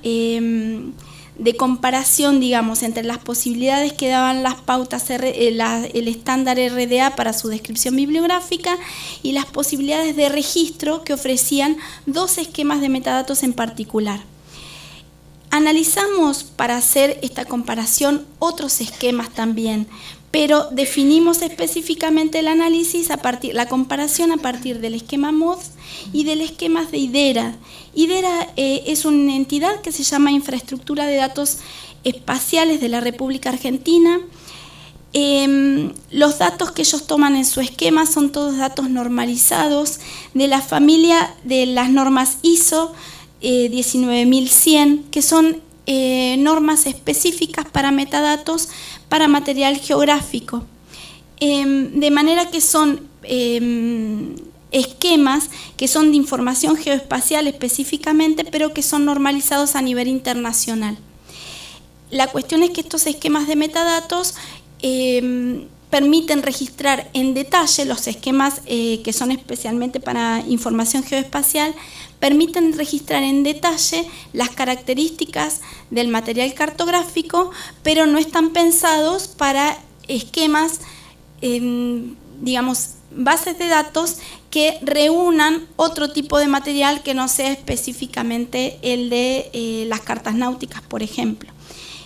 de comparación, digamos, entre las posibilidades que daban las pautas, el estándar RDA para su descripción bibliográfica y las posibilidades de registro que ofrecían dos esquemas de metadatos en particular. Analizamos para hacer esta comparación otros esquemas también, pero definimos específicamente el análisis la comparación a partir del esquema MOD y del esquema de IDERA. IDERA es una entidad que se llama Infraestructura de Datos Espaciales de la República Argentina. Los datos que ellos toman en su esquema son todos datos normalizados de la familia de las normas ISO 19100, que son normas específicas para metadatos para material geográfico, de manera que son esquemas que son de información geoespacial específicamente, pero que son normalizados a nivel internacional. La cuestión es que estos esquemas de metadatos permiten registrar en detalle los esquemas que son especialmente para información geoespacial, permiten registrar en detalle las características del material cartográfico, pero no están pensados para esquemas, digamos, bases de datos que reúnan otro tipo de material que no sea específicamente el de las cartas náuticas, por ejemplo.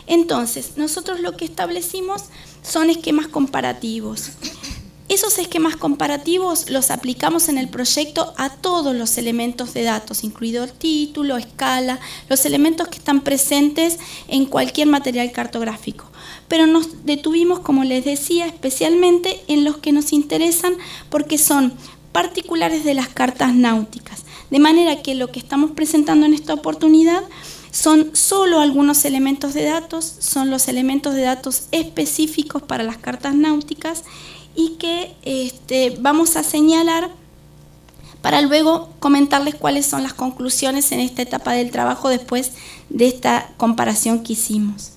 Entonces, nosotros lo que establecimos son esquemas comparativos. Esos esquemas comparativos los aplicamos en el proyecto a todos los elementos de datos, incluido el título, escala, los elementos que están presentes en cualquier material cartográfico. Pero nos detuvimos, como les decía, especialmente en los que nos interesan porque son particulares de las cartas náuticas. De manera que lo que estamos presentando en esta oportunidad son solo algunos elementos de datos, son los elementos de datos específicos para las cartas náuticas y que vamos a señalar para luego comentarles cuáles son las conclusiones en esta etapa del trabajo después de esta comparación que hicimos.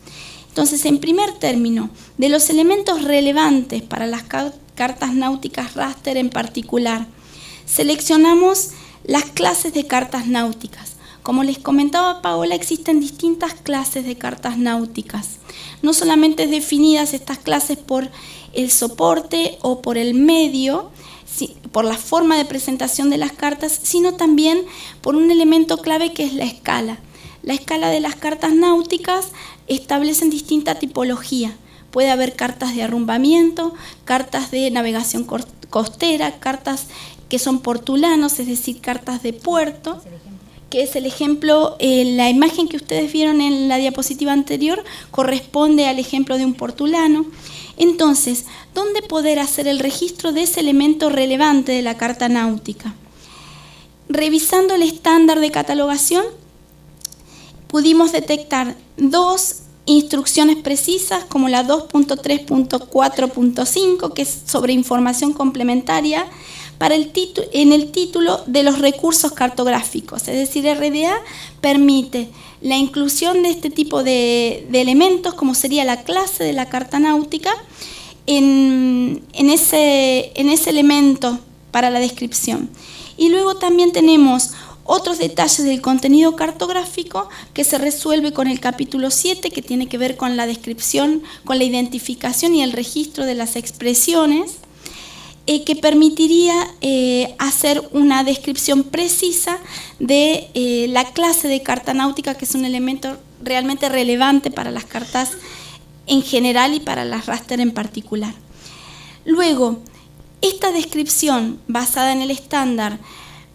Entonces, en primer término, de los elementos relevantes para las cartas náuticas raster en particular, seleccionamos las clases de cartas náuticas. Como les comentaba Paola, existen distintas clases de cartas náuticas. No solamente definidas estas clases por el soporte o por el medio, por la forma de presentación de las cartas, sino también por un elemento clave que es la escala. La escala de las cartas náuticas establecen distinta tipología. Puede haber cartas de arrumbamiento, cartas de navegación costera, cartas que son portulanos, es decir, cartas de puerto, que es el ejemplo, la imagen que ustedes vieron en la diapositiva anterior corresponde al ejemplo de un portulano. Entonces, ¿dónde poder hacer el registro de ese elemento relevante de la carta náutica? Revisando el estándar de catalogación, pudimos detectar dos instrucciones precisas, como la 2.3.4.5, que es sobre información complementaria, en el título de los recursos cartográficos. Es decir, RDA permite la inclusión de este tipo de elementos, como sería la clase de la carta náutica, en ese elemento para la descripción. Y luego también tenemos otros detalles del contenido cartográfico que se resuelve con el capítulo 7, que tiene que ver con la descripción, con la identificación y el registro de las expresiones, que permitiría hacer una descripción precisa de la clase de carta náutica, que es un elemento realmente relevante para las cartas en general y para las raster en particular. Luego, esta descripción basada en el estándar,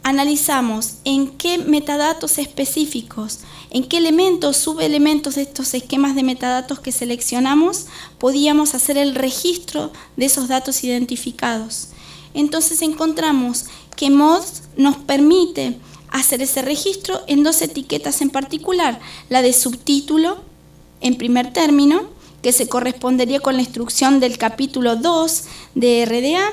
analizamos en qué metadatos específicos, en qué elementos, subelementos de estos esquemas de metadatos que seleccionamos, podíamos hacer el registro de esos datos identificados. Entonces encontramos que MODS nos permite hacer ese registro en dos etiquetas en particular, la de subtítulo, en primer término, que se correspondería con la instrucción del capítulo 2 de RDA,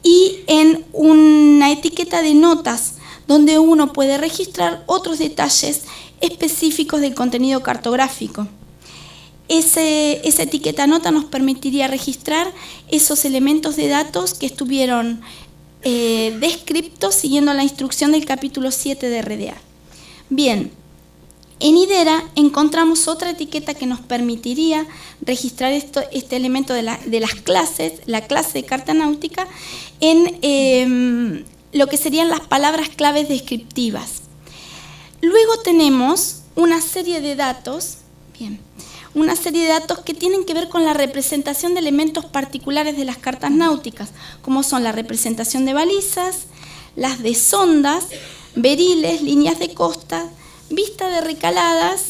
y en una etiqueta de notas, donde uno puede registrar otros detalles específicos del contenido cartográfico. Esa etiqueta nota nos permitiría registrar esos elementos de datos que estuvieron descriptos siguiendo la instrucción del capítulo 7 de RDA. Bien, en IDERA encontramos otra etiqueta que nos permitiría registrar este elemento de las clases, la clase de carta náutica, en lo que serían las palabras claves descriptivas. Luego tenemos una serie de datos, que tienen que ver con la representación de elementos particulares de las cartas náuticas, como son la representación de balizas, las de sondas, beriles, líneas de costa, vista de recaladas,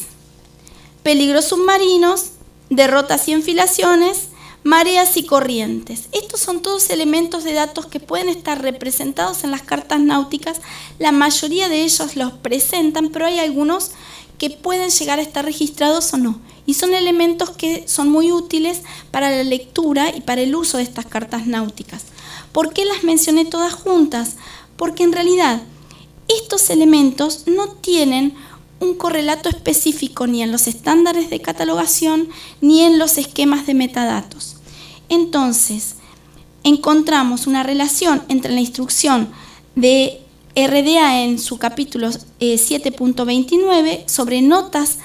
peligros submarinos, derrotas y enfilaciones, mareas y corrientes. Estos son todos elementos de datos que pueden estar representados en las cartas náuticas. La mayoría de ellos los presentan, pero hay algunos que pueden llegar a estar registrados o no. Y son elementos que son muy útiles para la lectura y para el uso de estas cartas náuticas. ¿Por qué las mencioné todas juntas? Porque en realidad estos elementos no tienen un correlato específico ni en los estándares de catalogación ni en los esquemas de metadatos. Entonces, encontramos una relación entre la instrucción de RDA en su capítulo 7.29 sobre notas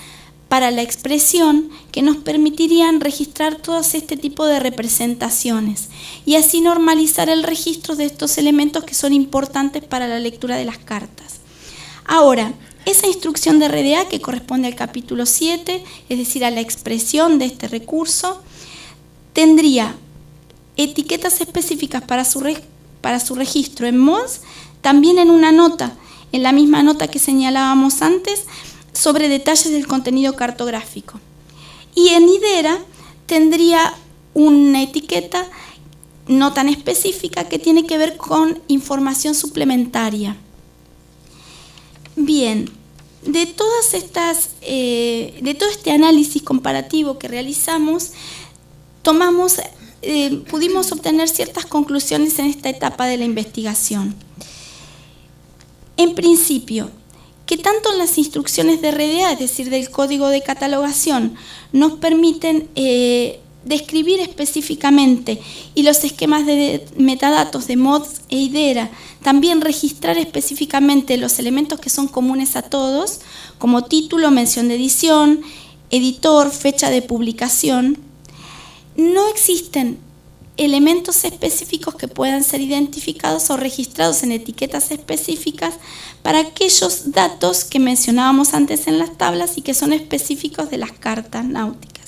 para la expresión que nos permitirían registrar todo este tipo de representaciones y así normalizar el registro de estos elementos que son importantes para la lectura de las cartas. Ahora, esa instrucción de RDA que corresponde al capítulo 7, es decir, a la expresión de este recurso, tendría etiquetas específicas para su registro en MODS, también en una nota, en la misma nota que señalábamos antes, sobre detalles del contenido cartográfico. Y en IDERA tendría una etiqueta no tan específica que tiene que ver con información suplementaria. Bien, de todo este análisis comparativo que realizamos, pudimos obtener ciertas conclusiones en esta etapa de la investigación. En principio, que tanto las instrucciones de RDA, es decir, del código de catalogación, nos permiten describir específicamente, y los esquemas de metadatos de MODS e IDERA también registrar específicamente los elementos que son comunes a todos, como título, mención de edición, editor, fecha de publicación. No existen elementos específicos que puedan ser identificados o registrados en etiquetas específicas para aquellos datos que mencionábamos antes en las tablas y que son específicos de las cartas náuticas.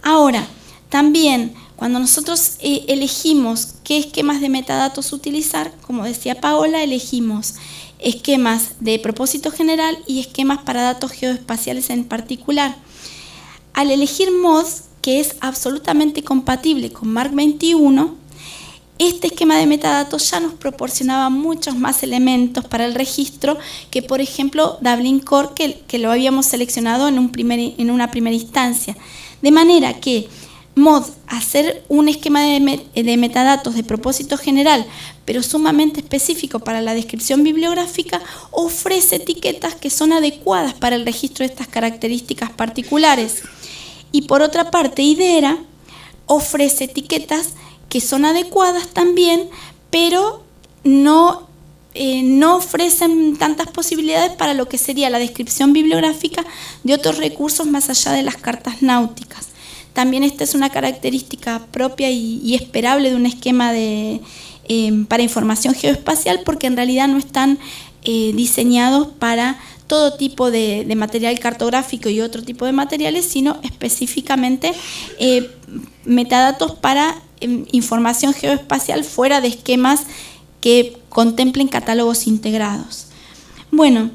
Ahora, también cuando nosotros elegimos qué esquemas de metadatos utilizar, como decía Paola, elegimos esquemas de propósito general y esquemas para datos geoespaciales en particular. Al elegir MODS, que es absolutamente compatible con MARC 21, este esquema de metadatos ya nos proporcionaba muchos más elementos para el registro que, por ejemplo, Dublin Core, que lo habíamos seleccionado en una primera instancia. De manera que MODS, hacer un esquema de metadatos de propósito general, pero sumamente específico para la descripción bibliográfica, ofrece etiquetas que son adecuadas para el registro de estas características particulares. Y por otra parte, IDERA ofrece etiquetas que son adecuadas también, pero no ofrecen tantas posibilidades para lo que sería la descripción bibliográfica de otros recursos más allá de las cartas náuticas. También esta es una característica propia y esperable de un esquema para información geoespacial, porque en realidad no están diseñados para todo tipo de material cartográfico y otro tipo de materiales, sino específicamente metadatos para información geoespacial fuera de esquemas que contemplen catálogos integrados. Bueno,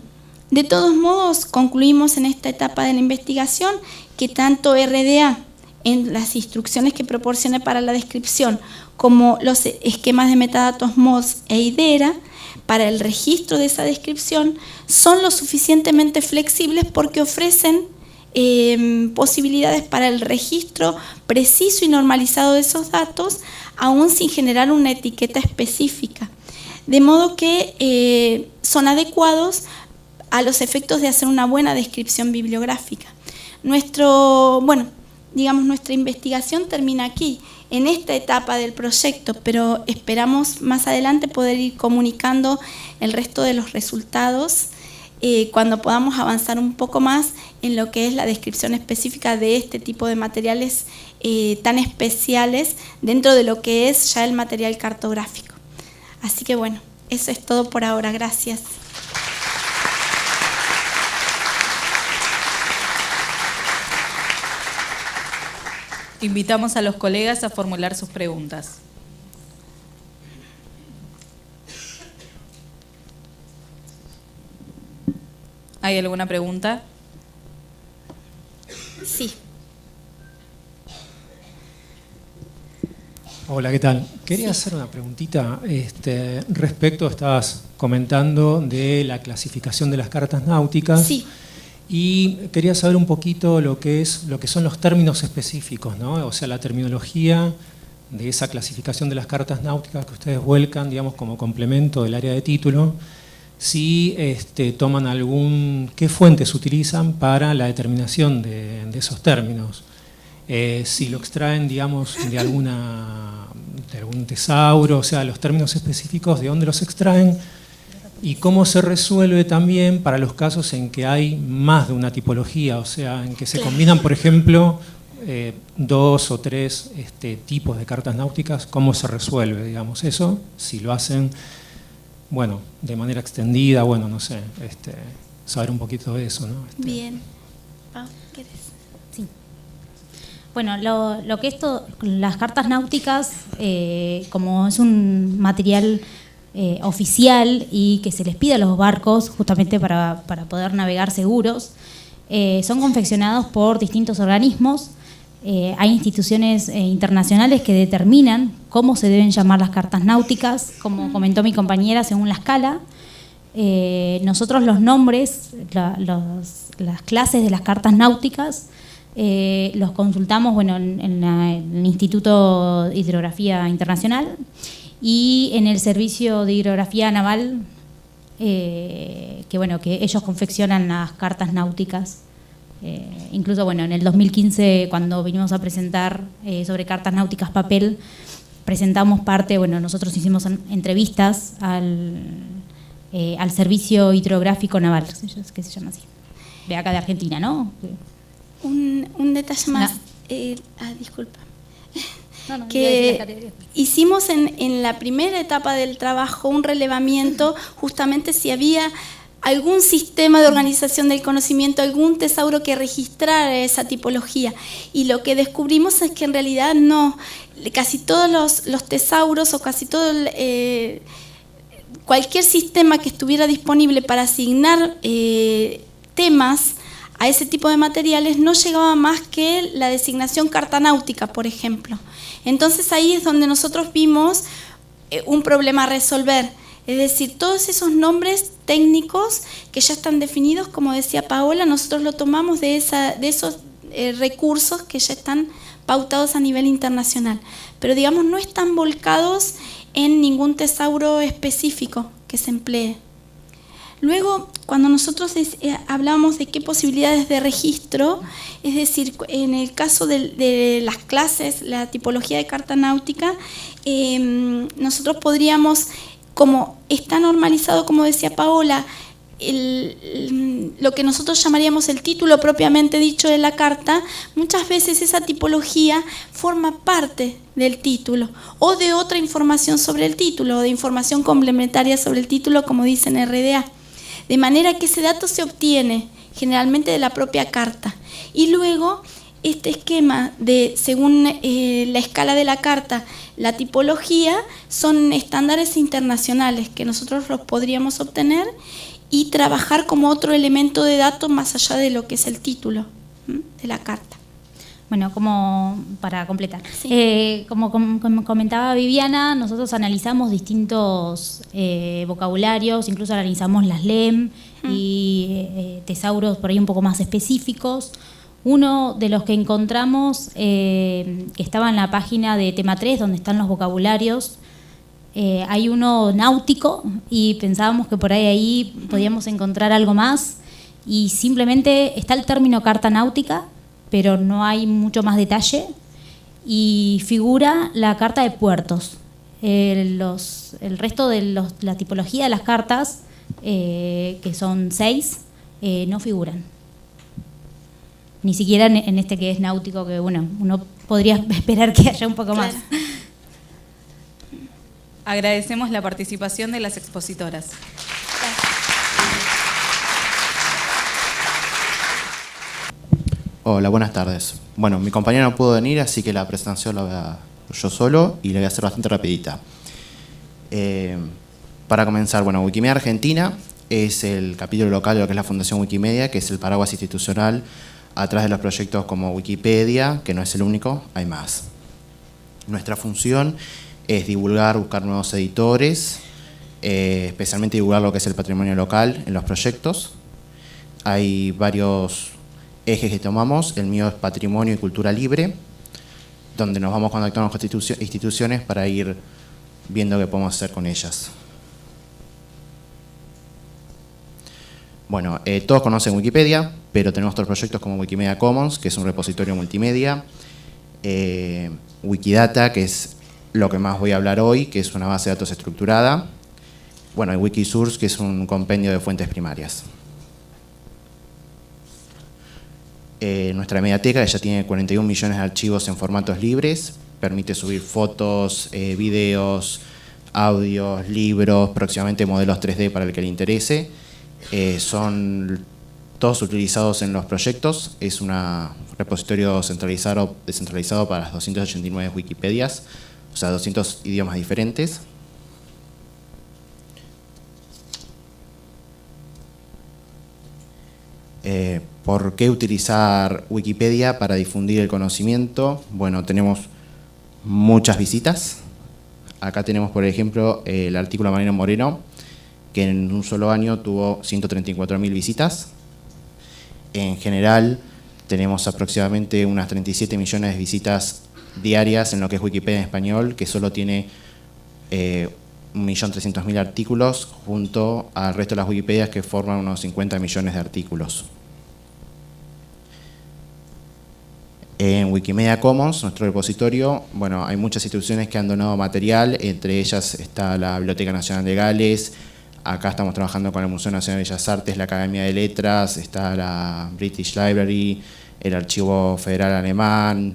de todos modos, concluimos en esta etapa de la investigación que tanto RDA, en las instrucciones que proporciona para la descripción, como los esquemas de metadatos MODS e IDERA, para el registro de esa descripción, son lo suficientemente flexibles porque ofrecen posibilidades para el registro preciso y normalizado de esos datos, aún sin generar una etiqueta específica. De modo que son adecuados a los efectos de hacer una buena descripción bibliográfica. Nuestra investigación termina aquí, en esta etapa del proyecto, pero esperamos más adelante poder ir comunicando el resto de los resultados cuando podamos avanzar un poco más en lo que es la descripción específica de este tipo de materiales tan especiales dentro de lo que es ya el material cartográfico. Así que bueno, eso es todo por ahora. Gracias. Invitamos a los colegas a formular sus preguntas. ¿Hay alguna pregunta? Sí. Hola, ¿qué tal? Quería hacer una preguntita respecto, estabas comentando de la clasificación de las cartas náuticas. Sí. Y quería saber un poquito lo que son los términos específicos, ¿no? O sea, la terminología de esa clasificación de las cartas náuticas que ustedes vuelcan, digamos, como complemento del área de título. Si toman qué fuentes utilizan para la determinación de esos términos. Si lo extraen, digamos, de algún tesauro, o sea, los términos específicos de dónde los extraen y cómo se resuelve también para los casos en que hay más de una tipología, o sea, en que se combinan, por ejemplo, 2 o 3 tipos de cartas náuticas, cómo se resuelve, digamos, eso, si lo hacen, bueno, de manera extendida, bueno, no sé, saber un poquito de eso, ¿no? Bien. Pau, ¿querés? Sí. Bueno, lo que las cartas náuticas, como es un material oficial y que se les pide a los barcos justamente para poder navegar seguros, son confeccionados por distintos organismos. Hay instituciones internacionales que determinan cómo se deben llamar las cartas náuticas, como comentó mi compañera, según la escala. Nosotros los nombres, las clases de las cartas náuticas, los consultamos en el Instituto de Hidrografía Internacional y en el Servicio de Hidrografía Naval, que ellos confeccionan las cartas náuticas. Incluso en el 2015, cuando vinimos a presentar sobre cartas náuticas papel, presentamos parte, nosotros hicimos entrevistas al Servicio Hidrográfico Naval, que se llama así, de acá de Argentina, ¿no? Un detalle más. Disculpa. No, que hicimos en la primera etapa del trabajo un relevamiento justamente si había algún sistema de organización del conocimiento, algún tesauro que registrara esa tipología. Y lo que descubrimos es que en realidad no, casi todos los tesauros o casi todo cualquier sistema que estuviera disponible para asignar temas a ese tipo de materiales no llegaba más que la designación carta náutica, por ejemplo. Entonces ahí es donde nosotros vimos un problema a resolver. Es decir, todos esos nombres técnicos que ya están definidos, como decía Paola, nosotros lo tomamos de esos recursos que ya están pautados a nivel internacional. Pero digamos, no están volcados en ningún tesauro específico que se emplee. Luego, cuando nosotros hablamos de qué posibilidades de registro, es decir, en el caso de las clases, la tipología de carta náutica, nosotros podríamos, como está normalizado, como decía Paola, lo que nosotros llamaríamos el título propiamente dicho de la carta, muchas veces esa tipología forma parte del título o de otra información sobre el título o de información complementaria sobre el título, como dice en RDA. De manera que ese dato se obtiene generalmente de la propia carta. Y luego este esquema de, según la escala de la carta, la tipología, son estándares internacionales que nosotros los podríamos obtener y trabajar como otro elemento de datos más allá de lo que es el título de la carta. Bueno, como para completar, Sí. como comentaba Viviana, nosotros analizamos distintos vocabularios, incluso analizamos las LEM y tesauros por ahí un poco más específicos. Uno de los que encontramos, que estaba en la página de tema 3, donde están los vocabularios, hay uno náutico y pensábamos que por ahí podíamos encontrar algo más y simplemente está el término carta náutica, pero no hay mucho más detalle, y figura la carta de puertos. El resto de la tipología de las cartas, que son 6, no figuran. Ni siquiera en este que es náutico, que uno podría esperar que haya un poco más. Agradecemos la participación de las expositoras. Hola, buenas tardes. Bueno, mi compañera no pudo venir, así que la presentación la voy a yo solo y la voy a hacer bastante rapidita. Para comenzar, Wikimedia Argentina es el capítulo local de lo que es la Fundación Wikimedia, que es el paraguas institucional atrás de los proyectos como Wikipedia, que no es el único, hay más. Nuestra función es divulgar, buscar nuevos editores, especialmente divulgar lo que es el patrimonio local en los proyectos. Hay varios ejes que tomamos. El mío es patrimonio y cultura libre, donde nos vamos contactando con instituciones para ir viendo qué podemos hacer con ellas. Bueno, todos conocen Wikipedia, pero tenemos otros proyectos como Wikimedia Commons, que es un repositorio multimedia, Wikidata, que es lo que más voy a hablar hoy, que es una base de datos estructurada. Bueno, y Wikisource, que es un compendio de fuentes primarias. Nuestra mediateca ya tiene 41 millones de archivos en formatos libres, permite subir fotos, videos, audios, libros, próximamente modelos 3D para el que le interese. Son todos utilizados en los proyectos, es un repositorio descentralizado para las 289 Wikipedias, o sea, 200 idiomas diferentes. ¿Por qué utilizar Wikipedia para difundir el conocimiento? Bueno, tenemos muchas visitas. Acá tenemos, por ejemplo, el artículo de Mariano Moreno, que en un solo año tuvo 134.000 visitas. En general, tenemos aproximadamente unas 37 millones de visitas diarias en lo que es Wikipedia en español, que solo tiene 1.300.000 artículos, junto al resto de las Wikipedias que forman unos 50 millones de artículos. En Wikimedia Commons, nuestro repositorio, bueno, hay muchas instituciones que han donado material, entre ellas está la Biblioteca Nacional de Gales, acá estamos trabajando con el Museo Nacional de Bellas Artes, la Academia de Letras, está la British Library, el Archivo Federal Alemán,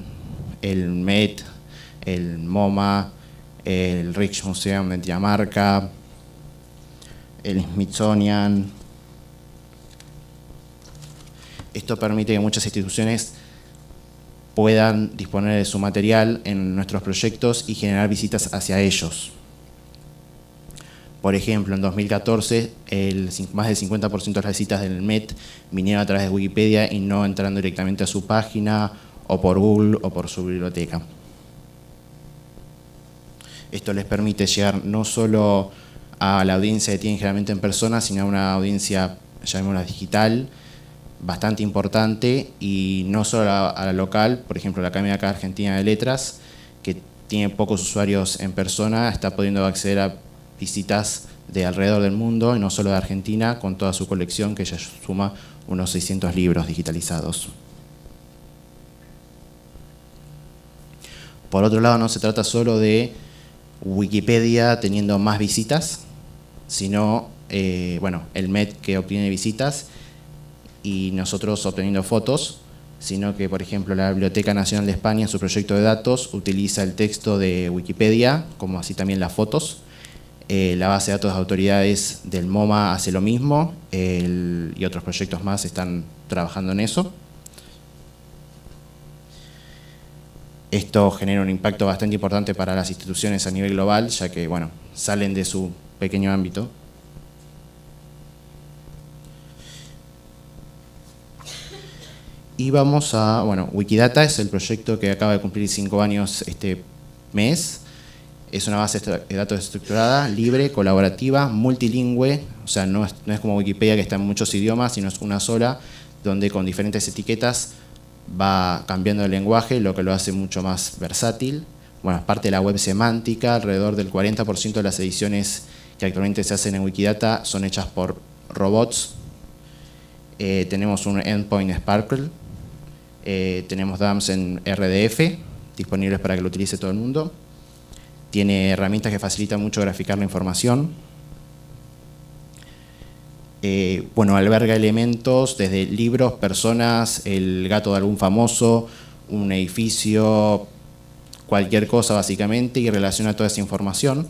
el Met, el MoMA, el Rijksmuseum de Dinamarca, el Smithsonian. Esto permite que muchas instituciones puedan disponer de su material en nuestros proyectos y generar visitas hacia ellos. Por ejemplo, en 2014, más del 50% de las visitas del Met vinieron a través de Wikipedia y no entrando directamente a su página, o por Google, o por su biblioteca. Esto les permite llegar no solo a la audiencia que tienen generalmente en persona, sino a una audiencia, llamémosla digital, bastante importante, y no solo a la local. Por ejemplo, la Academia Argentina de Letras, que tiene pocos usuarios en persona, está pudiendo acceder a visitas de alrededor del mundo, y no solo de Argentina, con toda su colección, que ya suma unos 600 libros digitalizados. Por otro lado, no se trata solo de Wikipedia teniendo más visitas, sino bueno, el Met, que obtiene visitas, y nosotros obteniendo fotos, sino que, por ejemplo, la Biblioteca Nacional de España en su proyecto de datos utiliza el texto de Wikipedia, como así también las fotos. La base de datos de autoridades del MoMA hace lo mismo, y otros proyectos más están trabajando en eso. Esto genera un impacto bastante importante para las instituciones a nivel global, ya que, bueno, salen de su pequeño ámbito. Y vamos a, bueno, Wikidata es el proyecto que acaba de cumplir 5 años este mes. Es una base de datos estructurada, libre, colaborativa, multilingüe, o sea, no es como Wikipedia, que está en muchos idiomas, sino es una sola, donde con diferentes etiquetas va cambiando el lenguaje, lo que lo hace mucho más versátil. Bueno, es parte de la web semántica, alrededor del 40% de las ediciones que actualmente se hacen en Wikidata son hechas por robots. Tenemos un endpoint Sparkle, tenemos DAMs en RDF, disponibles para que lo utilice todo el mundo. Tiene herramientas que facilitan mucho graficar la información. Bueno, alberga elementos desde libros, personas, el gato de algún famoso, un edificio, cualquier cosa básicamente, y relaciona toda esa información.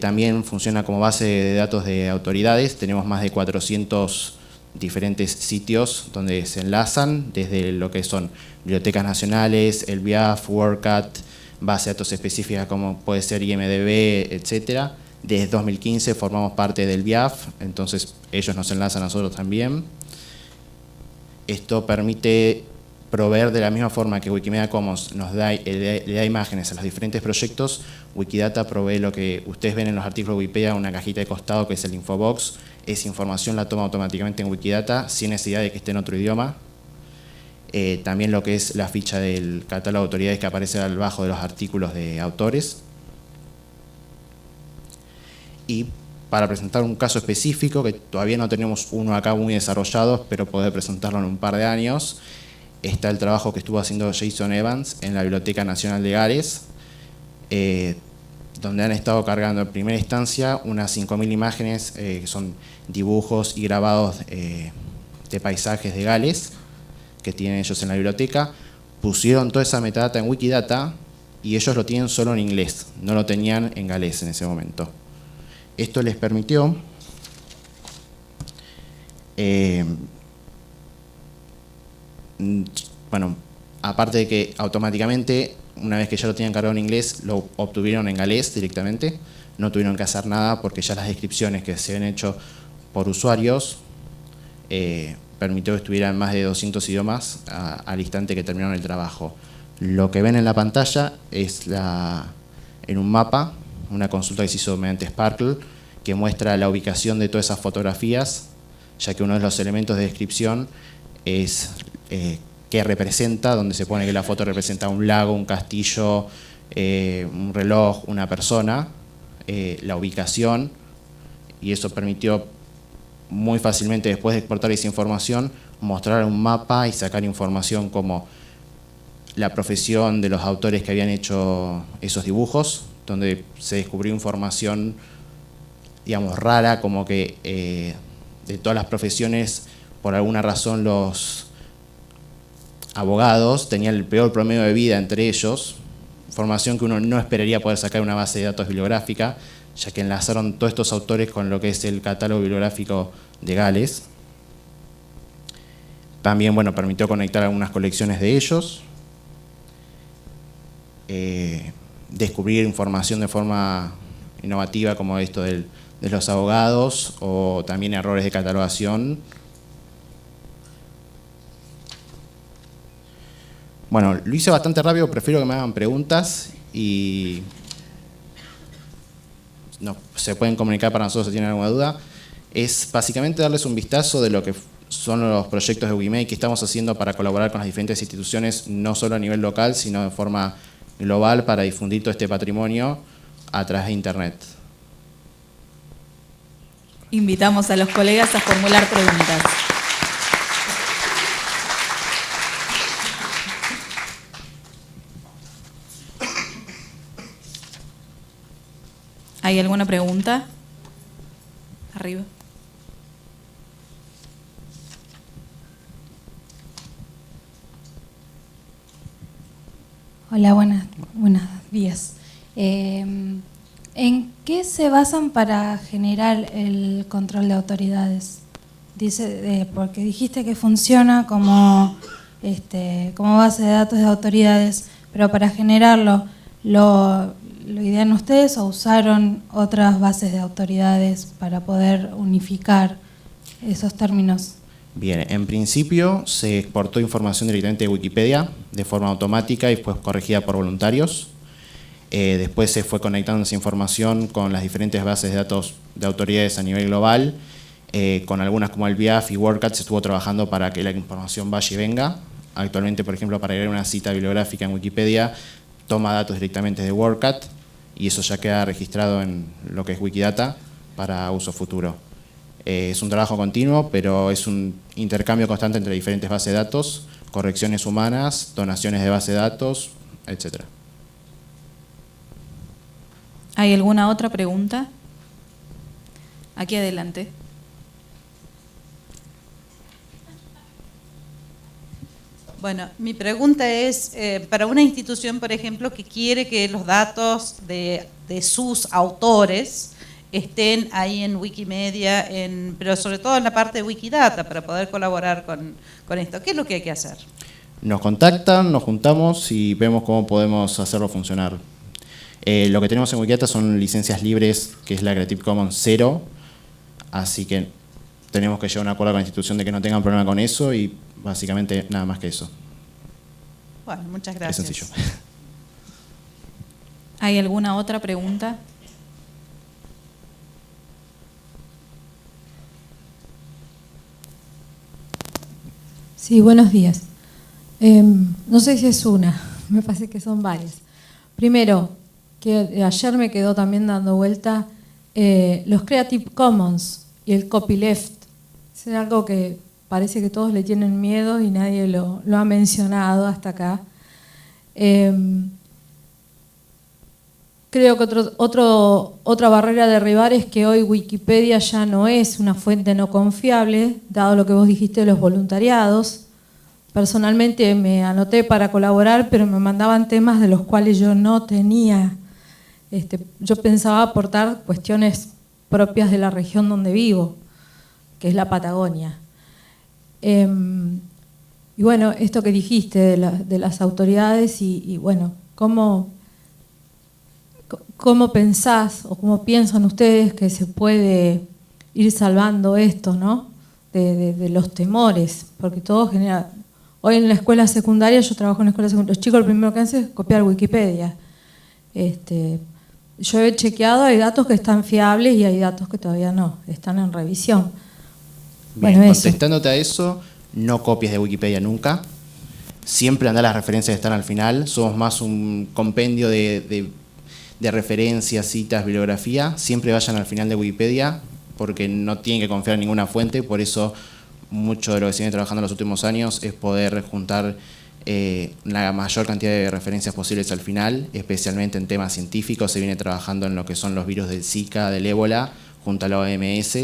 También funciona como base de datos de autoridades. Tenemos más de 400 diferentes sitios donde se enlazan, desde lo que son bibliotecas nacionales, el BIAF, WordCat, base de datos específicas como puede ser IMDb, etcétera. Desde 2015 formamos parte del BIAF, entonces ellos nos enlazan a nosotros también. Esto permite proveer de la misma forma que Wikimedia Commons le da imágenes a los diferentes proyectos. Wikidata provee lo que ustedes ven en los artículos de Wikipedia, una cajita de costado que es el infobox. Esa información la toma automáticamente en Wikidata sin necesidad de que esté en otro idioma. También lo que es la ficha del catálogo de autoridades que aparece al bajo de los artículos de autores. Y para presentar un caso específico, que todavía no tenemos uno acá muy desarrollado, pero poder presentarlo en un par de años, está el trabajo que estuvo haciendo Jason Evans en la Biblioteca Nacional de Gales, donde han estado cargando en primera instancia unas 5.000 imágenes, que son dibujos y grabados de paisajes de Gales, que tienen ellos en la biblioteca. Pusieron toda esa metadata en Wikidata y ellos lo tienen solo en inglés, no lo tenían en galés en ese momento. Esto les permitió bueno, aparte de que automáticamente, una vez que ya lo tenían cargado en inglés, lo obtuvieron en galés directamente, no tuvieron que hacer nada porque ya las descripciones que se habían hecho por usuarios permitió que estuviera en más de 200 idiomas al instante que terminaron el trabajo. Lo que ven en la pantalla es en un mapa, una consulta que se hizo mediante Sparkle, que muestra la ubicación de todas esas fotografías, ya que uno de los elementos de descripción es qué representa, donde se pone que la foto representa un lago, un castillo, un reloj, una persona, la ubicación, y eso permitió muy fácilmente, después de exportar esa información, mostrar un mapa y sacar información como la profesión de los autores que habían hecho esos dibujos, donde se descubrió información, digamos, rara, como que de todas las profesiones, por alguna razón los abogados tenían el peor promedio de vida entre ellos, información que uno no esperaría poder sacar en una base de datos bibliográfica, ya que enlazaron todos estos autores con lo que es el catálogo bibliográfico de Gales. También, bueno, permitió conectar algunas colecciones de ellos, descubrir información de forma innovativa como esto de los abogados, o también errores de catalogación. Bueno, lo hice bastante rápido, prefiero que me hagan preguntas y se pueden comunicar para nosotros si tienen alguna duda. Es básicamente darles un vistazo de lo que son los proyectos de Wikimedic que estamos haciendo para colaborar con las diferentes instituciones, no solo a nivel local, sino de forma global, para difundir todo este patrimonio a través de Internet. Invitamos a los colegas a formular preguntas. ¿Hay alguna pregunta? Arriba. Hola, buenos días. ¿En qué se basan para generar el control de autoridades? Porque dijiste que funciona como base de datos de autoridades, pero para generarlo, ¿lo idean ustedes o usaron otras bases de autoridades para poder unificar esos términos? Bien, en principio se exportó información directamente de Wikipedia de forma automática y fue corregida por voluntarios. Después se fue conectando esa información con las diferentes bases de datos de autoridades a nivel global. Con algunas como el BIAF y WordCat se estuvo trabajando para que la información vaya y venga. Actualmente, por ejemplo, para agregar una cita bibliográfica en Wikipedia, toma datos directamente de WordCat y eso ya queda registrado en lo que es Wikidata para uso futuro. Es un trabajo continuo, pero es un intercambio constante entre diferentes bases de datos, correcciones humanas, donaciones de base de datos, etc. ¿Hay alguna otra pregunta? Aquí adelante. Bueno, mi pregunta es, para una institución, por ejemplo, que quiere que los datos de sus autores estén ahí en Wikimedia, pero sobre todo en la parte de Wikidata, para poder colaborar con esto, ¿qué es lo que hay que hacer? Nos contactan, nos juntamos y vemos cómo podemos hacerlo funcionar. Lo que tenemos en Wikidata son licencias libres, que es la Creative Commons 0, así que tenemos que llegar a un acuerdo con la institución de que no tengan problema con eso y básicamente nada más que eso. Bueno, muchas gracias. Es sencillo. ¿Hay alguna otra pregunta? Sí, buenos días. No sé si es una, me parece que son varias. Primero, que ayer me quedó también dando vuelta los Creative Commons y el copyleft. Es algo que parece que todos le tienen miedo y nadie lo ha mencionado hasta acá. Creo que otra barrera a derribar es que hoy Wikipedia ya no es una fuente no confiable, dado lo que vos dijiste de los voluntariados. Personalmente me anoté para colaborar, pero me mandaban temas de los cuales yo no tenía. Yo pensaba aportar cuestiones propias de la región donde vivo, que es la Patagonia. Y bueno, esto que dijiste de las autoridades y bueno, ¿cómo pensás o cómo piensan ustedes que se puede ir salvando esto, ¿no? De los temores? Porque todo genera... Hoy en la escuela secundaria, yo trabajo en la escuela secundaria, los chicos lo primero que hacen es copiar Wikipedia. Yo he chequeado, hay datos que están fiables y hay datos que todavía no, están en revisión. Bien, bueno, contestándote a eso, no copies de Wikipedia nunca. Siempre anda las referencias que están al final. Somos más un compendio de referencias, citas, bibliografía. Siempre vayan al final de Wikipedia porque no tienen que confiar en ninguna fuente. Por eso mucho de lo que se viene trabajando en los últimos años es poder juntar la mayor cantidad de referencias posibles al final, especialmente en temas científicos. Se viene trabajando en lo que son los virus del Zika, del ébola, junto a la OMS,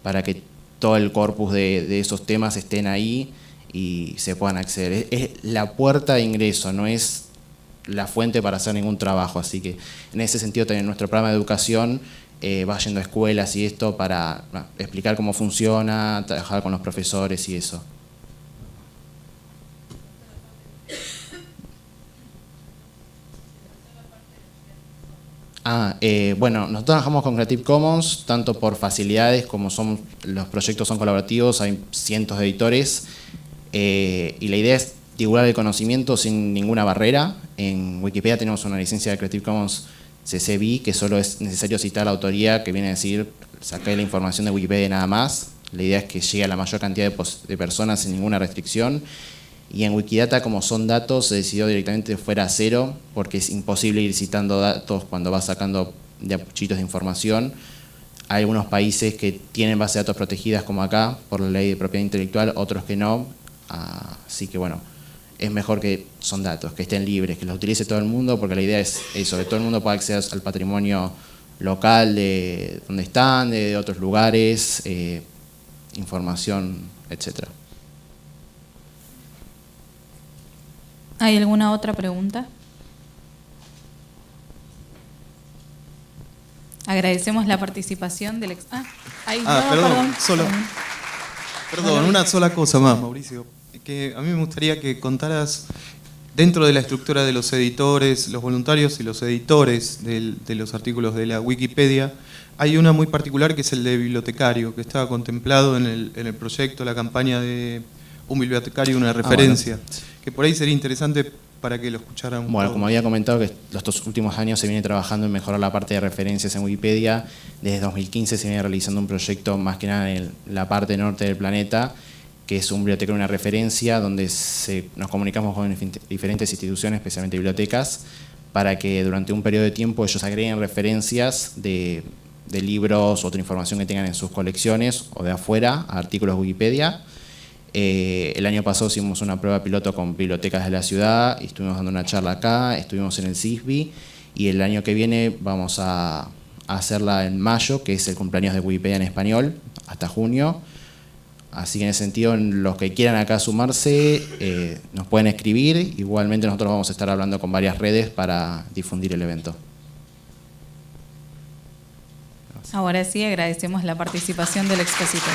para que todo el corpus de esos temas estén ahí y se puedan acceder. Es la puerta de ingreso, no es la fuente para hacer ningún trabajo. Así que en ese sentido también nuestro programa de educación va yendo a escuelas y esto para explicar cómo funciona, trabajar con los profesores y eso. Bueno, nosotros trabajamos con Creative Commons tanto por facilidades como los proyectos son colaborativos, hay cientos de editores y la idea es divulgar el conocimiento sin ninguna barrera. En Wikipedia tenemos una licencia de Creative Commons CC BY que solo es necesario citar la autoría, que viene a decir sacar la información de Wikipedia y nada más. La idea es que llegue a la mayor cantidad de personas sin ninguna restricción. Y en Wikidata, como son datos, se decidió directamente fuera cero, porque es imposible ir citando datos cuando vas sacando de apuchitos de información. Hay algunos países que tienen bases de datos protegidas, como acá, por la ley de propiedad intelectual, otros que no. Así que bueno, es mejor que son datos, que estén libres, que los utilice todo el mundo, porque la idea es eso, que todo el mundo pueda acceder al patrimonio local de donde están, de otros lugares, información, etcétera. ¿Hay alguna otra pregunta? Agradecemos la participación del Perdón, una sola cosa más, Mauricio. Que a mí me gustaría que contaras, dentro de la estructura de los editores, los voluntarios y los editores de los artículos de la Wikipedia, hay una muy particular que es el de bibliotecario, que estaba contemplado en el proyecto, la campaña de un bibliotecario, una referencia. Bueno. Que por ahí sería interesante para que lo escucharan. Bueno, como había comentado, que los 2 últimos años se viene trabajando en mejorar la parte de referencias en Wikipedia. Desde 2015 se viene realizando un proyecto más que nada en la parte norte del planeta, que es un bibliotecario, una referencia, donde nos comunicamos con diferentes instituciones, especialmente bibliotecas, para que durante un periodo de tiempo ellos agreguen referencias de libros o otra información que tengan en sus colecciones o de afuera a artículos de Wikipedia. El año pasado hicimos una prueba piloto con bibliotecas de la ciudad, y estuvimos dando una charla acá, estuvimos en el CISBI, y el año que viene vamos a hacerla en mayo, que es el cumpleaños de Wikipedia en español, hasta junio. Así que en ese sentido, los que quieran acá sumarse, nos pueden escribir. Igualmente nosotros vamos a estar hablando con varias redes para difundir el evento. Ahora sí, agradecemos la participación del expositor.